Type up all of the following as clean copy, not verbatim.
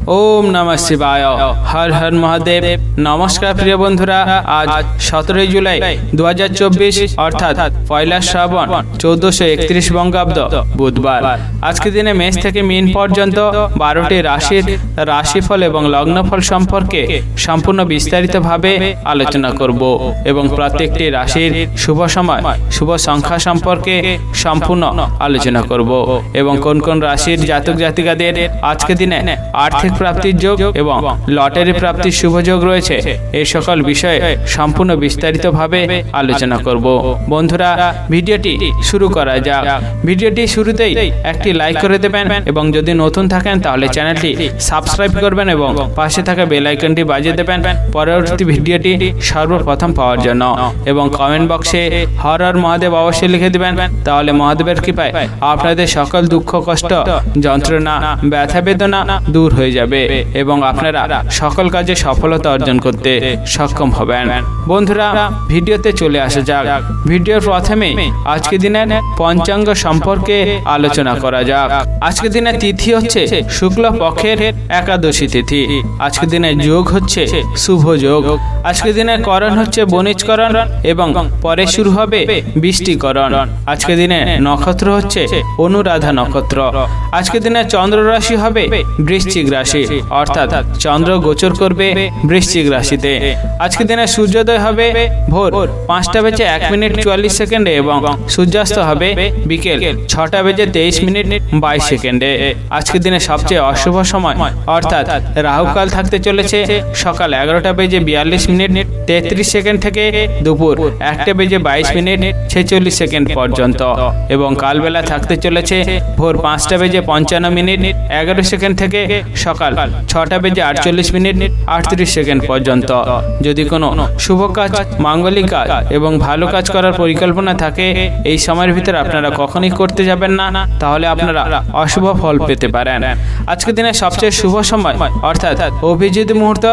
ओम नमः शिवाय। हर हर महादेव। नमस्कार प्रिय बंधुरा, आज 17 जुलाई 2024 अर्थात पयला श्रावण 1431 बंगाब्द बुधवार। आज के दिने मेष থেকে मीन पर्यন্ত 12টি রাশির রাশিফল এবং লগ্নফল সম্পর্কে সম্পূর্ণ বিস্তারিতভাবে আলোচনা করব এবং প্রত্যেকটি রাশির শুভ সময় শুভ সংখ্যা সম্পর্কে সম্পূর্ণ আলোচনা করব এবং কোন কোন রাশির জাতক জাতিকাদের আজকে দিনে আর্থিক প্রাপ্তির যোগ এবং লটারি প্রাপ্তির শুভ যোগ রয়েছে এই সকল বিষয়ে সম্পূর্ণ বিস্তারিতভাবে আলোচনা করব। বন্ধুরা, ভিডিওটি শুরু করা যাক। ভিডিওটি শুরুতেই একটি লাইক করে দেবেন এবং যদি নতুন থাকেন তাহলে চ্যানেলটি সাবস্ক্রাইব করবেন এবং পাশে থাকা বেল আইকনটি বাজিয়ে দেবেন পরবর্তী ভিডিওটি সর্বপ্রথম পাওয়ার জন্য এবং কমেন্ট বক্সে হর হর মহাদেব অবশ্যই লিখে দিবেন, তাহলে মহাদেবের কৃপায় আপনাদের সকল দুঃখ কষ্ট যন্ত্রণা ব্যথা বেদনা দূর হয়ে যাবে এবং আপনারা সকল কাজে সফলতা অর্জন করতে সক্ষম হবেন। বন্ধুরা, ভিডিওতে চলে আসা যাক। ভিডিওর প্রথমে আজকে দিনের পঞ্চাঙ্গ সম্পর্কে আলোচনা করা যাক। আজকে দিনের তিথি হচ্ছে শুক্ল পক্ষের একাদশী তিথি। আজকে দিনের যোগ হচ্ছে শুভ যোগ। আজকে দিনের করণ হচ্ছে বণিজকরণ এবং পরে শুরু হবে বৃষ্টিকরণ। আজকে দিনে নক্ষত্র হচ্ছে অনুরাধা নক্ষত্র। আজকে দিনে চন্দ্র রাশি হবে বৃশ্চিক রাশি, অর্থাৎ চন্দ্র গোচর করবে বৃশ্চিক রাশিতে। আজকে দিনে সূর্যোদয় হবে ভোর 5:01:44 এবং সূর্যাস্ত হবে বিকেল 6:23:22। আজকে দিনে সবচেয়ে অশুভ সময় অর্থাৎ রাহুকাল থাকতে চলেছে সকাল 11:42:33 থেকে দুপুর 1:22:46 পর্যন্ত এবং কালবেলা থাকতে চলেছে ভোর 5:55:11 থেকে সকাল 6:48:38 পর্যন্ত। যদি কোনো শুভ কাজ মাঙ্গলিক কাজ এবং ভালো কাজ করার পরিকল্পনা থাকে এই সময়ের ভিতরে আপনারা কখনোই করতে যাবেন না, তাহলে আপনারা অশুভ ফল পেতে পারেন। আজকের দিনে সবচেয়ে শুভ সময় অর্থাৎ অভিজিৎ মুহূর্ত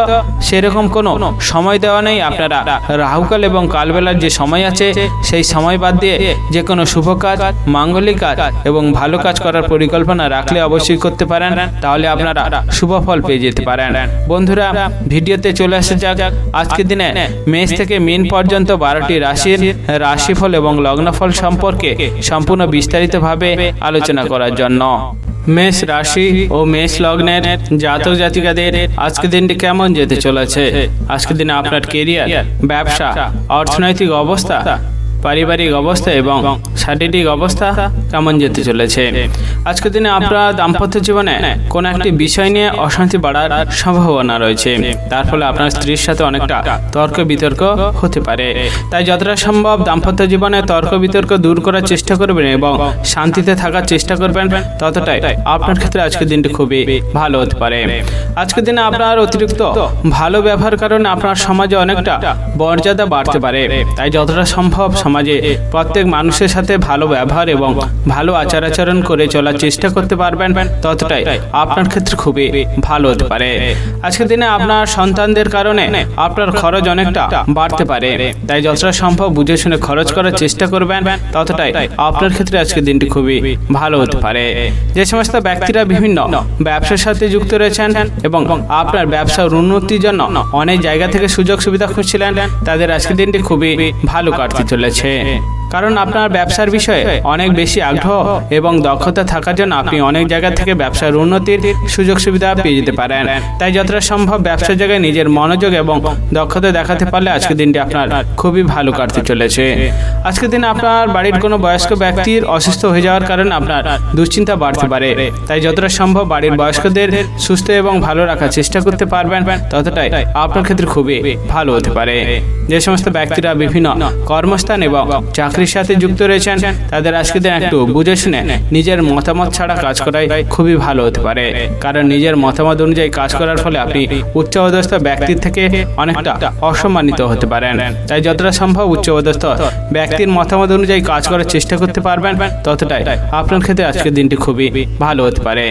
সেরকম কোনো সময় দেওয়া নেই। আপনারা রাহুকাল এবং কালবেলার যে সময় আছে সেই সময় বাদ দিয়ে যে কোনো শুভ কাজ মাঙ্গলিক কাজ এবং ভালো কাজ করার পরিকল্পনা রাখলে অবশ্যই করতে পারেন, তাহলে আপনারা শুভ ফল পেয়ে যেতে পারেন। বন্ধুরা, ভিডিওতে চলে আসা যাক। আজকে দিনে মেষ থেকে মীন পর্যন্ত 12টি রাশির রাশিফল এবং লগ্নফল সম্পর্কে সম্পূর্ণ বিস্তারিতভাবে আলোচনা করার জন্য। মেষ রাশি ও মেষ লগ্নের জাতক জাতিকাদের আজকে দিনটি কেমন যেতে চলেছে? আজকে দিনে আপনার কেরিয়ার, ব্যবসা, অর্থনৈতিক অবস্থা, পারিবারিক অবস্থা এবং শারীরিক অবস্থা কেমন যেতে চলেছে? আজকের দিনে আপনার দাম্পত্য জীবনে কোন একটি বিষয় নিয়ে অশান্তি বাড়ার সম্ভাবনা রয়েছে। তার ফলে আপনার স্ত্রীর সাথে অনেকটা তর্ক বিতর্ক হতে পারে। তাই যতটা সম্ভব দাম্পত্য জীবনে তর্ক বিতর্ক দূর করার চেষ্টা করবেন এবং শান্তিতে থাকার চেষ্টা করবেন, ততটাই আপনার ক্ষেত্রে আজকের দিনটি খুবই ভালো হতে পারে। আজকের দিনে আপনার অতিরিক্ত ভালো ব্যবহার কারণে আপনার সমাজে অনেকটা মর্যাদা বাড়তে পারে। তাই যতটা সম্ভব সমাজে প্রত্যেক মানুষের সাথে ভালো ব্যবহার এবং ভালো আচার আচরণ করে চলার চেষ্টা করতে পারবেন, ততটাই আপনার ক্ষেত্রে খুবই ভালো হতে পারে। আজকের দিনে আপনার সন্তানদের কারণে আপনার খরচ অনেকটা বাড়তে পারে। তাই যতটা সম্ভব বুঝে শুনে খরচ করার চেষ্টা করবেন, ততটাই আপনার ক্ষেত্রে আজকের দিনটি খুবই ভালো হতে পারে। যে সমস্ত ব্যক্তিরা বিভিন্ন ব্যবসার সাথে যুক্ত রয়েছেন এবং আপনার ব্যবসার উন্নতির জন্য অনেক জায়গা থেকে সুযোগ সুবিধা খুঁজছিলেন, তাদের আজকের দিনটি খুবই ভালো কাটতে চলেছে। কারণ আপনার ব্যবসার বিষয়ে অনেক বেশি আগ্রহ এবং দক্ষতা থাকার জন্য আপনি অনেক জায়গা থেকে ব্যবসার উন্নতির সুযোগ সুবিধা পেয়ে যেতে পারেন। তাই যতটা সম্ভব ব্যবসার জায়গায় নিজের মনোযোগ এবং দক্ষতা দেখাতে পারলে আজকের দিনটি আপনার খুবই ভালো কাটতে চলেছে। আজকের দিনে আপনার বাড়ির কোনো বয়স্ক ব্যক্তির অসুস্থ হয়ে যাওয়ার কারণে আপনার দুশ্চিন্তা বাড়তে পারে। তাই যতটা সম্ভব বাড়ির বয়স্কদের সুস্থ এবং ভালো রাখার চেষ্টা করতে পারবেন, ততটাই আপনার ক্ষেত্রে খুবই ভালো হতে পারে। যে সমস্ত ব্যক্তিরা বিভিন্ন কর্মস্থান এবং চাকরির সাথে যুক্ত রয়েছেন, তাদের আজকের দিন একটু বুঝে শুনে নিজের মতামত ছাড়া কাজ করাই খুবই ভালো হতে পারে। কারণ নিজের মতামত অনুযায়ী কাজ করার ফলে আপনি উচ্চপদস্থ ব্যক্তির থেকে অনেকটা অসম্মানিত হতে পারেন। তাই যতটা সম্ভব উচ্চপদস্থ ব্যক্তির মতামত অনুযায়ী কাজ করার চেষ্টা করতে পারবেন, ততটাই আপনার ক্ষেত্রে আজকের দিনটি খুবই ভালো হতে পারে।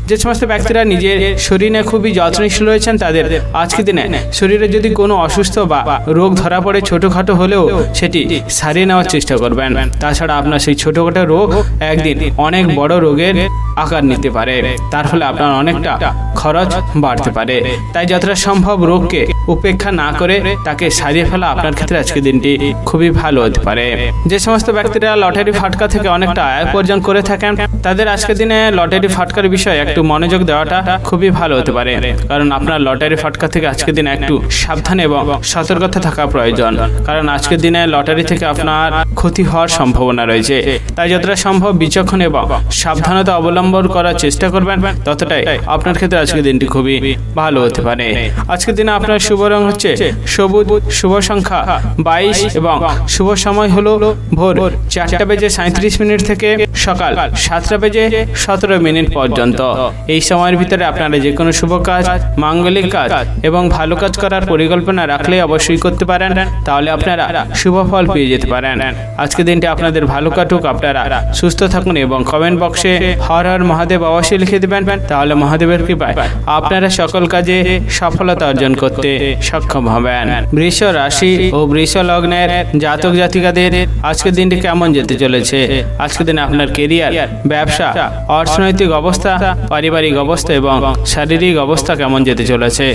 যে সমস্ত ব্যক্তিরা নিজের শরীরে খুবই যত্নশীল রয়েছেন তাদের আজকের দিনে শরীরে যদি কোনো অসুস্থ বা রোগ ধরা পড়ে ছোটোখাটো হলেও সেটি সারিয়ে নেওয়ার চেষ্টা করবেন। তাছাড়া আপনার সেই ছোটোখাটো রোগ একদিন অনেক বড় রোগের আকার নিতে পারে, তার ফলে আপনার অনেকটা খরচ বাড়তে পারে। তাই যতটা সম্ভব রোগকে উপেক্ষা না করে তাকে সারিয়ে ফেলা আপনার ক্ষেত্রে আজকের দিনটি খুবই ভালো হতে পারে। যে সমস্ত ব্যক্তিরা লটারি ফাটকা থেকে অনেকটা আয় উপার্জন করে থাকেন তাদের আজকের দিনে লটারি ফাটকার বিষয়ে একটু মনোযোগ দেওয়াটা খুবই ভালো হতে পারে, কারণ আপনার লটারি ফাটকা থেকে আজকের দিনে একটু সাবধান এবং সতর্কতা থাকা প্রয়োজন, কারণ আজকের দিনে লটারি থেকে আপনার ক্ষতি হওয়ার সম্ভাবনা রয়েছে। তাই যতটা সম্ভব বিচক্ষণ এবং সাবধানতা অবলম্বন করার চেষ্টা করবেন, ততটাই আপনার ক্ষেত্রে আজকের দিনটি খুবই ভালো হতে পারে। আজকের দিনে আপনার শুভ রং হচ্ছে সবুজ, শুভ সংখ্যা 22 এবং শুভ সময় হলো ভোর 4:37 থেকে সকাল 7:17 পর্যন্ত। এই সময়ের ভিতরে আপনারা যে কোনো শুভ কাজ, মাঙ্গলিক কাজ এবং ভালো কাজ করার পরিকল্পনা রাখলে অবশ্যই করতে পারেন, তাহলে আপনারা শুভ ফল পেয়ে যেতে পারেন। আজকের দিনটি আপনাদের ভালো কাটুক, আপনারা সুস্থ থাকুন এবং কমেন্ট বক্সে হর হর মহাদেব অবশ্যই লিখে দেবেন, তাহলে মহাদেবের কৃপায় আপনারা সকল কাজে সফলতা অর্জন করতে সক্ষম হবেন। বৃষ রাশি ও বৃষ লগ্নের জাতক জাতিকাদের আজকের দিনটি কেমন যেতে চলেছে? আজকের দিনে আপনার কেরিয়ার, ব্যবসা, অর্থনৈতিক অবস্থা, পারিবারিক অবস্থা এবং শারীরিক অবস্থা কেমন যেতে চলেছে?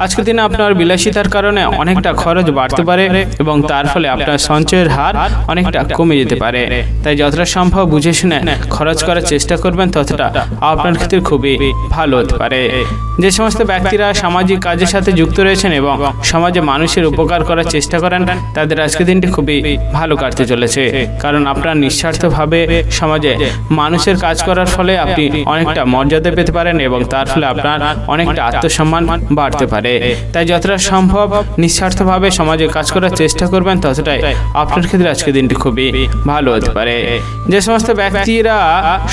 আজকের দিনে আপনার বিলাসিতার কারণে অনেকটা খরচ বাড়তে পারে এবং তার ফলে আপনার সঞ্চয়ের হার অনেকটা কমে যেতে পারে। তাই যতটা সম্ভব বুঝে শুনে খরচ করার চেষ্টা করবেন, ততটা আপনার ক্ষেত্রে খুবই ভালো হতে পারে। যে সমস্ত ব্যক্তিরা সামাজিক কাজের সাথে যুক্ত রয়েছেন এবং সমাজে মানুষের উপকার করার চেষ্টা করেন তাদের আজকের দিনটি খুবই ভালো কাটতে চলেছে, কারণ আপনার নিঃস্বার্থভাবে সমাজে মানুষের কাজ করার ফলে আপনি অনেকটা মর্যাদা পেতে পারেন এবং তার ফলে আপনার অনেকটা আত্মসম্মান বাড়তে পারে। তাই যতটা সম্ভব নিঃস্বার্থভাবে সমাজে কাজ করার চেষ্টা করবেন, ততটাই আপনার ক্ষেত্রে আজকের দিনটি খুবই ভালো হতে পারে। যে সমস্ত ব্যক্তিরা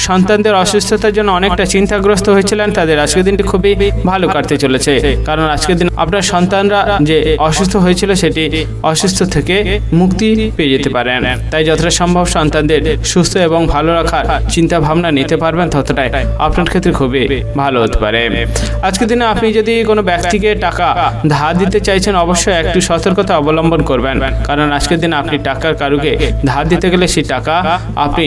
সন্তানদের অসুস্থতার জন্য অনেকটা চিন্তাগ্রস্ত হয়েছিলেন তাদের আজকের দিনটি খুবই ভালো কাটতে চলেছে, কারণ আজকের দিন আপনার সন্তানরা যে অসুস্থ হয়েছিল সেটি অসুস্থ থেকে মুক্তি পেয়ে যেতে পারেন। তাই যতটা সম্ভব সন্তানদের সুস্থ এবং ভালো রাখার চিন্তা ভাবনা নিতে পারবেন, ততটাই আপনার ক্ষেত্রে খুবই ভালো হতে পারে। আজকের দিনে আপনি যদি কোনো ব্যক্তিকে টাকা ধার দিতে চাইছেন, অবশ্যই একটু সতর্কতা অবলম্বন করবেন, কারণ আজকের দিনে আপনি টাকার কারুকে ধার দিতে গেলে সেই টাকা আপনি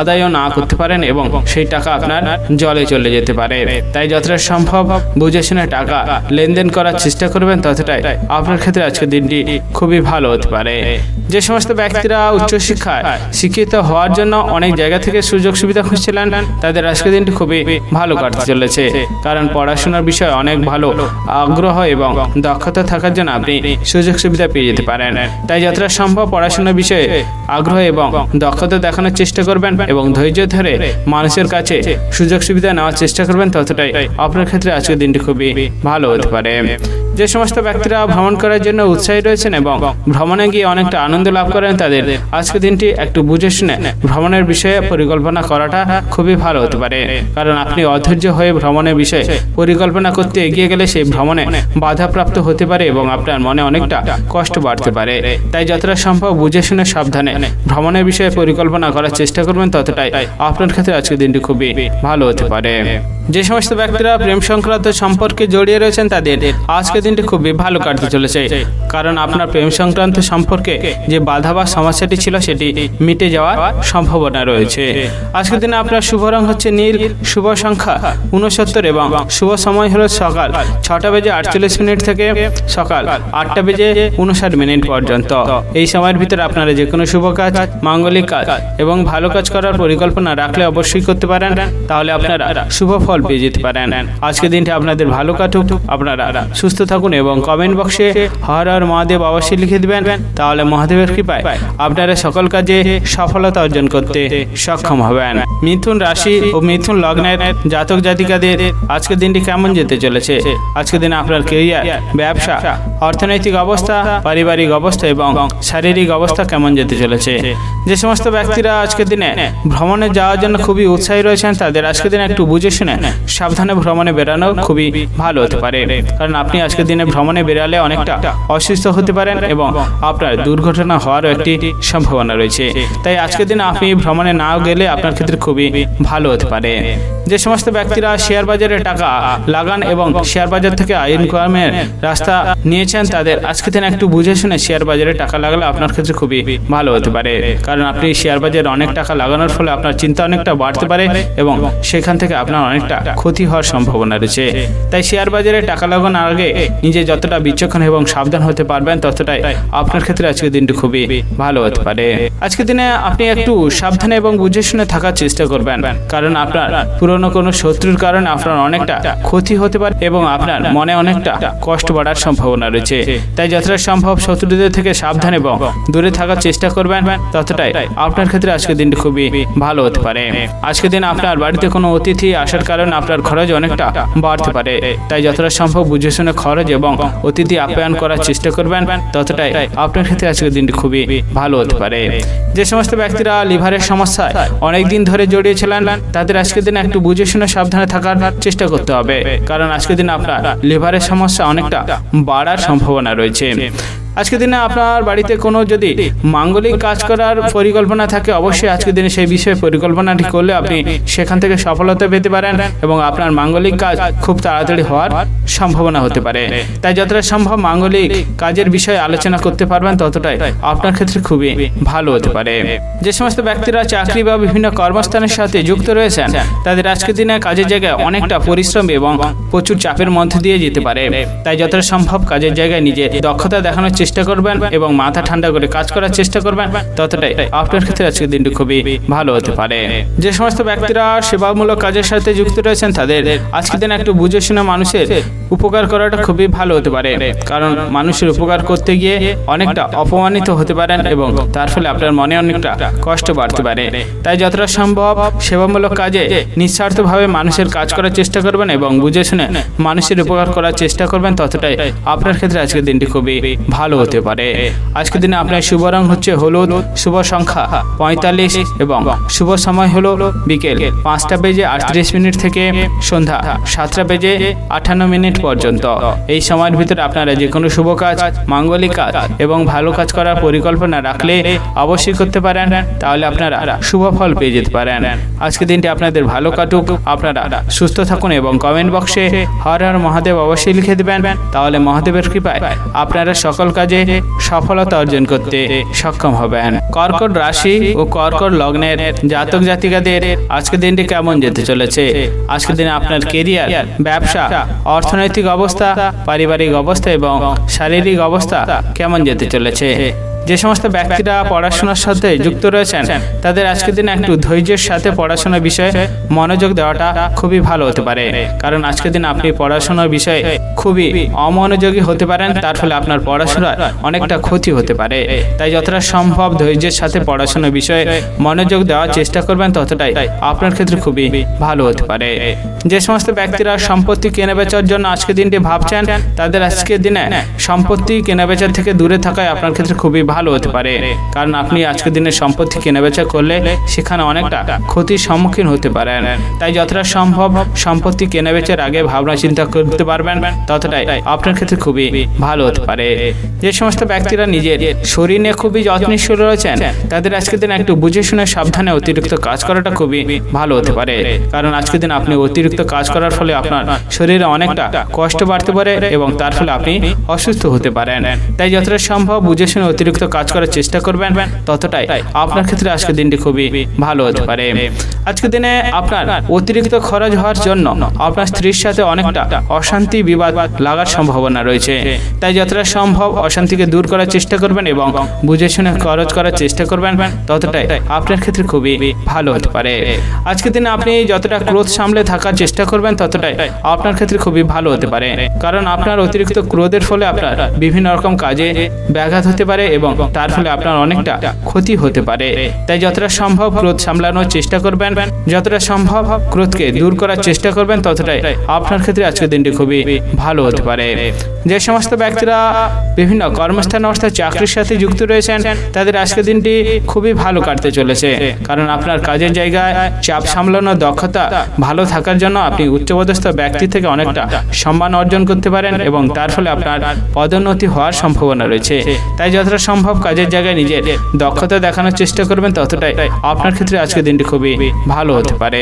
আদায়ও না করতে পারেন এবং সেই টাকা আপনার জলে চলে যেতে পারে। তাই যতটা সম্ভব বুঝে শুনে টাকা লেনদেন করার চেষ্টা করবেন, ততটাই আপনার ক্ষেত্রে আজকের দিনটি খুবই ভালো হতে পারে। যে সমস্ত ব্যক্তিরা উচ্চশিক্ষায় শিক্ষিত হওয়ার জন্য অনেক জায়গা থেকে সুযোগ সুবিধা খুঁজছিলেন তাদের আজকের দিনটি খুবই ভালো কাটতে চলেছে, কারণ পড়াশোনার বিষয়ে অনেক ভালো আগ্রহ এবং দক্ষতা থাকার জন্য আপনি সুযোগ সুবিধা পেয়ে যেতে পারেন। তাই যতটা সম্ভব পড়াশোনার বিষয়ে আগ্রহ এবং দক্ষতা দেখানোর চেষ্টা করবেন এবং ধৈর্য ধরে মানুষের কাছে সুযোগ সুবিধা নেওয়ার চেষ্টা করবেন, ততটাই আপনার ক্ষেত্রে আজকের দিনটি খুবই ভালো হতে পারে। যে সমস্ত ব্যক্তিরা ভ্রমণ করার জন্য উৎসাহী রয়েছেন এবং ভ্রমণে গিয়ে অনেকটা আনন্দ লাভ করেন তাদের আজকের দিনটি একটু বুঝে শুনে ভ্রমণের বিষয়ে পরিকল্পনা করাটা খুবই ভালো হতে পারে, কারণ আপনি অধৈর্য হয়ে ভ্রমণের বিষয়ে পরিকল্পনা করতে এগিয়ে গেলে সেই ভ্রমণে বাধাপ্রাপ্ত হতে পারে এবং আপনার মনে অনেকটা কষ্ট বাড়তে পারে। তাই যতটা সম্ভব বুঝে শুনে সাবধানে ভ্রমণের বিষয়ে পরিকল্পনা করার চেষ্টা করবেন, ততটাই আপনার ক্ষেত্রে আজকের দিনটি খুবই ভালো হতে পারে। যে সমস্ত ব্যক্তিরা প্রেম সংক্রান্ত সম্পর্কে জড়িয়ে রয়েছেন তাদের আজকের দিনটি খুবই ভালো কাটতে চলেছে, কারণ আপনার প্রেম সংক্রান্ত সম্পর্কে যে বাধা বা সমস্যাটি ছিল সেটি মিটে যাওয়ার সম্ভাবনা রয়েছে। আজকের দিনে আপনার শুভ রং হচ্ছে নীল, শুভ সংখ্যা 69 এবং শুভ সময় হলো সকাল 6:48 থেকে সকাল 8:59 পর্যন্ত। এই সময়ের ভিতরে আপনারা যে কোনো শুভ কাজ, মাঙ্গলিক কাজ এবং ভালো কাজ করার পরিকল্পনা রাখলে অবশ্যই করতে পারেন, তাহলে আপনারা শুভ ফল পেয়ে যেতে পারেন। আজকের দিনটি আপনাদের ভালো কাটুক, আপনারা সুস্থ থাকুন এবং কমেন্ট বক্সে হর হর মহাদেব অবশ্যই লিখে দিবেন, তাহলে মহাদেবের কৃপায় আপনারা সকল কাজে সফলতা অর্জন করতে সক্ষম হবেন। মিথুন রাশি ও মিথুন লগ্নের জাতক জাতিকাদের আজকের দিনটি কেমন যেতে চলেছে? আজকের দিনে আপনার কেরিয়ার, ব্যবসা, অর্থনৈতিক অবস্থা, পারিবারিক অবস্থা এবং শারীরিক অবস্থা কেমন যেতে চলেছে? যে সমস্ত ব্যক্তিরা আজকের দিনে ভ্রমণে যাওয়ার জন্য খুবই উৎসাহী রয়েছেন তাদের আজকের দিনে একটু বুঝে শুনে সাবধানে ভ্রমণে বেরানো খুবই ভালো হতে পারে, কারণ আপনি আজকের আজকের দিনে ভ্রমণে বেরালে অনেকটা অসুস্থ হতে পারেন এবং আপনার দুর্ঘটনা হওয়ারও একটি সম্ভাবনা রয়েছে। তাই আজকের দিনে আপনি ভ্রমণে না গেলে আপনার ক্ষেত্রে খুবই ভালো হতে পারে। যে সমস্ত ব্যক্তিরা শেয়ার বাজারে টাকা লাগান এবং শেয়ার বাজার থেকে আয় ইনকামের রাস্তা নিয়েছেন, তাদের আজকের দিনে একটু বুঝে শুনে শেয়ার বাজারে টাকা লাগালে আপনার ক্ষেত্রে খুবই ভালো হতে পারে। কারণ আপনি শেয়ার বাজারে অনেক টাকা লাগানোর ফলে আপনার চিন্তা অনেকটা বাড়তে পারে এবং সেখান থেকে আপনার অনেকটা ক্ষতি হওয়ার সম্ভাবনা রয়েছে। তাই শেয়ার বাজারে টাকা লাগানোর আগে নিজে যতটা বিচক্ষণ এবং সাবধান হতে পারবেন ততটাই আপনার ক্ষেত্রে আজকের দিনটি খুবই ভালো হতে পারে। আজকের দিনে আপনি একটু সাবধানে এবং বুঝে শুনে থাকার চেষ্টা করবেন, কারণ আপনার পুরনো কোনো শত্রুর কারণে আপনার অনেকটা ক্ষতি হতে পারে এবং আপনার মনে অনেকটা কষ্ট বাড়ার সম্ভাবনা রয়েছে। তাই যতটা সম্ভব শত্রুদের থেকে সাবধান এবং দূরে থাকার চেষ্টা করবেন, ততটাই আপনার ক্ষেত্রে আজকের দিনটি খুবই ভালো হতে পারে। আজকের দিন আপনার বাড়িতে কোনো অতিথি আসার কারণে আপনার খরচ অনেকটা বাড়তে পারে। তাই যতটা সম্ভব বুঝে শুনে খরচ এবং অতিথি আপ্যায়ন করার চেষ্টা করবেন, ততটাই আপনার ক্ষেত্রে আজকের দিনটি খুবই ভালো হতে পারে। যে সমস্ত ব্যক্তিরা লিভারের সমস্যায় অনেক দিন ধরে জড়িয়েছিলেন, তাদের আজকের দিনে একটু বুঝে শুনে সাবধানে থাকার চেষ্টা করতে হবে, কারণ আজকের দিনে আপনার লিভারের সমস্যা অনেকটা বাড়ার সম্ভাবনা রয়েছে। আজকের দিনে আপনার বাড়িতে কোনো যদি মাঙ্গলিক কাজ করার পরিকল্পনা থাকে, অবশ্যই আজকের দিনে সেই বিষয়ে পরিকল্পনাটি করলে আপনি সেখান থেকে সফলতা পেতে পারেন এবং আপনার মাঙ্গলিক কাজ খুব তাড়াতাড়ি হওয়ার সম্ভাবনা হতে পারে। তাই যতটা সম্ভব মাঙ্গলিক কাজের বিষয়ে আলোচনা করতে পারবেন, ততটাই আপনার ক্ষেত্রে খুবই ভালো হতে পারে। যে সমস্ত ব্যক্তিরা চাকরি বা বিভিন্ন কর্মস্থানের সাথে যুক্ত রয়েছেন, তাদের আজকের দিনে কাজের জায়গায় অনেকটা পরিশ্রম এবং প্রচুর চাপের মধ্যে দিয়ে যেতে পারে। তাই যতটা সম্ভব কাজের জায়গায় নিজের দক্ষতা দেখানোর চেষ্টা করবেন এবং মাথা ঠান্ডা করে কাজ করার চেষ্টা করবেন, ততটাই আপনার ক্ষেত্রে আজকের দিনটি খুবই ভালো হতে পারে। যে সমস্ত ব্যক্তিরা সেবামূলক কাজের সাথে যুক্ত রয়েছেন, তাদের আজকের দিনে একটু বুঝে শুনে মানুষের উপকার করাটা খুবই ভালো হতে পারে, কারণ মানুষের উপকার করতে গিয়ে অনেকটা অপমানিত হতে পারেন এবং তার ফলে আপনার মনে অনেকটা কষ্ট বাড়তে পারে। তাই যতটা সম্ভব সেবামূলক কাজে নিঃস্বার্থভাবে মানুষের কাজ করার চেষ্টা করবেন এবং বুঝে শুনে মানুষের উপকার করার চেষ্টা করবেন, ততটাই আপনার ক্ষেত্রে আজকের দিনটি খুবই ভালো হতে পারে। আজকের দিনে আপনার শুভ রং হচ্ছে হলুদ, শুভ সংখ্যা 45 এবং শুভ সময় হলো বিকেল 5:38 থেকে সন্ধ্যা 7:58 পর্যন্ত। এই সময়ের ভিতরে আপনারা যে কোনো শুভ কাজ, মাঙ্গলিক কাজ এবং ভালো কাজ করার পরিকল্পনা রাখলে অবশ্যই করতে পারেন, তাহলে আপনারা শুভ ফল পেয়ে যেতে পারেন। আজকের দিনটি আপনাদের ভালো কাটুক, আপনারা সুস্থ থাকুন এবং কমেন্ট বক্সে হর হর মহাদেব অবশ্যই লিখে দেবেন, তাহলে মহাদেবের কৃপায় আপনারা সকল কাজে সফলতা অর্জন করতে সক্ষম হবেন। কর্কট রাশি ও কর্কট লগ্নের জাতক জাতিকাদের আজকের দিনটি কেমন যেতে চলেছে? আজকের দিনে আপনার কেরিয়ার, ব্যবসা, অর্থনৈতিক অবস্থা, পারিবারিক অবস্থা এবং শারীরিক অবস্থা কেমন যেতে চলেছে? যে সমস্ত ব্যক্তিরা পড়াশোনার সাথে যুক্ত রয়েছেন, তাদের আজকের দিনে একটু ধৈর্যের সাথে পড়াশোনার বিষয়ে মনোযোগ দেওয়াটা খুবই ভালো হতে পারে, কারণ আজকের দিন আপনি পড়াশোনার বিষয়ে খুবই অমনোযোগী হতে পারেন, তার ফলে আপনার পড়াশোনার অনেকটা ক্ষতি হতে পারে। তাই যতটা সম্ভব ধৈর্যের সাথে পড়াশোনার বিষয়ে মনোযোগ দেওয়ার চেষ্টা করবেন, ততটাই আপনার ক্ষেত্রে খুবই ভালো হতে পারে। যে সমস্ত ব্যক্তিরা সম্পত্তি কেনাবেচার জন্য আজকের দিনটি ভাবছেন, তাদের আজকের দিনে সম্পত্তি কেনাবেচার থেকে দূরে থাকায় আপনার ক্ষেত্রে খুবই ভালো হতে পারে, কারণ আপনি আজকের দিনে সম্পত্তি কেনাবেচা করলে সেখানে অনেকটা ক্ষতির সম্মুখীন হতে পারেন। তাই যতটা সম্ভব সম্পত্তি কেনাবেচার আগে ভাবনা চিন্তা করতে পারবেন, ততটাই আপনার ক্ষেত্রে খুবই ভালো হতে পারে। যে সমস্ত ব্যক্তিরা নিজের শরীর নিয়ে খুবই যত্নশীল রয়েছেন, তাদের আজকের দিন একটু বুঝে শুনে সাবধানে অতিরিক্ত কাজ করাটা খুবই ভালো হতে পারে, কারণ আজকের দিন আপনি অতিরিক্ত কাজ করার ফলে আপনার শরীরে অনেকটা কষ্ট বাড়তে পারে এবং তার ফলে আপনি অসুস্থ হতে পারেন। তাই যতটা সম্ভব বুঝে শুনে অতিরিক্ত কাজ করার চেষ্টা করবেন, ততটাই আপনার ক্ষেত্রে আজকের দিনটি খুবই ভালো হতে পারে। আজকের দিনে আপনার অতিরিক্ত খরচ হওয়ার জন্য আপনার স্ত্রীর সাথে অনেকটা অশান্তি বিবাদ লাগার সম্ভাবনা রয়েছে। তাই যতটা সম্ভব অশান্তিকে দূর করার চেষ্টা করবেন এবং বুঝে শুনে খরচ করার চেষ্টা করবেন, ততটাই আপনার ক্ষেত্রে খুবই ভালো হতে পারে। আজকের দিনে আপনি যতটা ক্রোধ সামলে থাকার চেষ্টা করবেন, ততটাই আপনার ক্ষেত্রে খুবই ভালো হতে পারে, কারণ আপনার অতিরিক্ত ক্রোধের ফলে আপনার বিভিন্ন রকম কাজে ব্যাঘাত হতে পারে এবং এবং তার ফলে আপনার অনেকটা ক্ষতি হতে পারে। তাই যতটা সম্ভব ক্রোধ সামলানোর চেষ্টা করবেন, যতটা সম্ভব ক্রোধকে দূর করার চেষ্টা করবেন, ততটাই আপনার ক্ষেত্রে আজকের দিনটি খুবই ভালো হতে পারে। যে সমস্ত ব্যক্তিরা বিভিন্ন কর্মস্থান অর্থাৎ চাকরির সাথে যুক্ত রয়েছেন তাদের আজকের দিনটি খুবই ভালো কাটতে চলেছে, কারণ আপনার কাজের জায়গায় চাপ সামলানোর দক্ষতা ভালো থাকার জন্য আপনি উচ্চপদস্থ ব্যক্তি থেকে অনেকটা সম্মান অর্জন করতে পারেন এবং তার ফলে আপনার পদোন্নতি হওয়ার সম্ভাবনা রয়েছে। তাই যতটা সম্ভব কাজের জায়গায় নিজের দক্ষতা দেখানোর চেষ্টা করবেন, ততটাই আপনার ক্ষেত্রে আজকের দিনটি খুবই ভালো হতে পারে।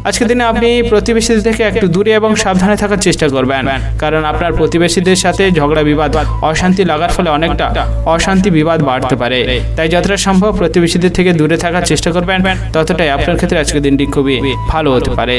আজকের দিনে আপনি প্রতিবেশীদের থেকে একটু দূরে এবং সাবধানে থাকার চেষ্টা করবেন, কারণ আপনার প্রতিবেশীদের সাথে ঝগড়া বিবাদ অশান্তি লাগার ফলে অনেকটা অশান্তি বিবাদ বাড়তে পারে। তাই যতটা সম্ভব প্রতিবেশীদের থেকে দূরে থাকার চেষ্টা করবেন, ততটাই আপনার ক্ষেত্রে আজকের দিনটি খুবই ভালো হতে পারে।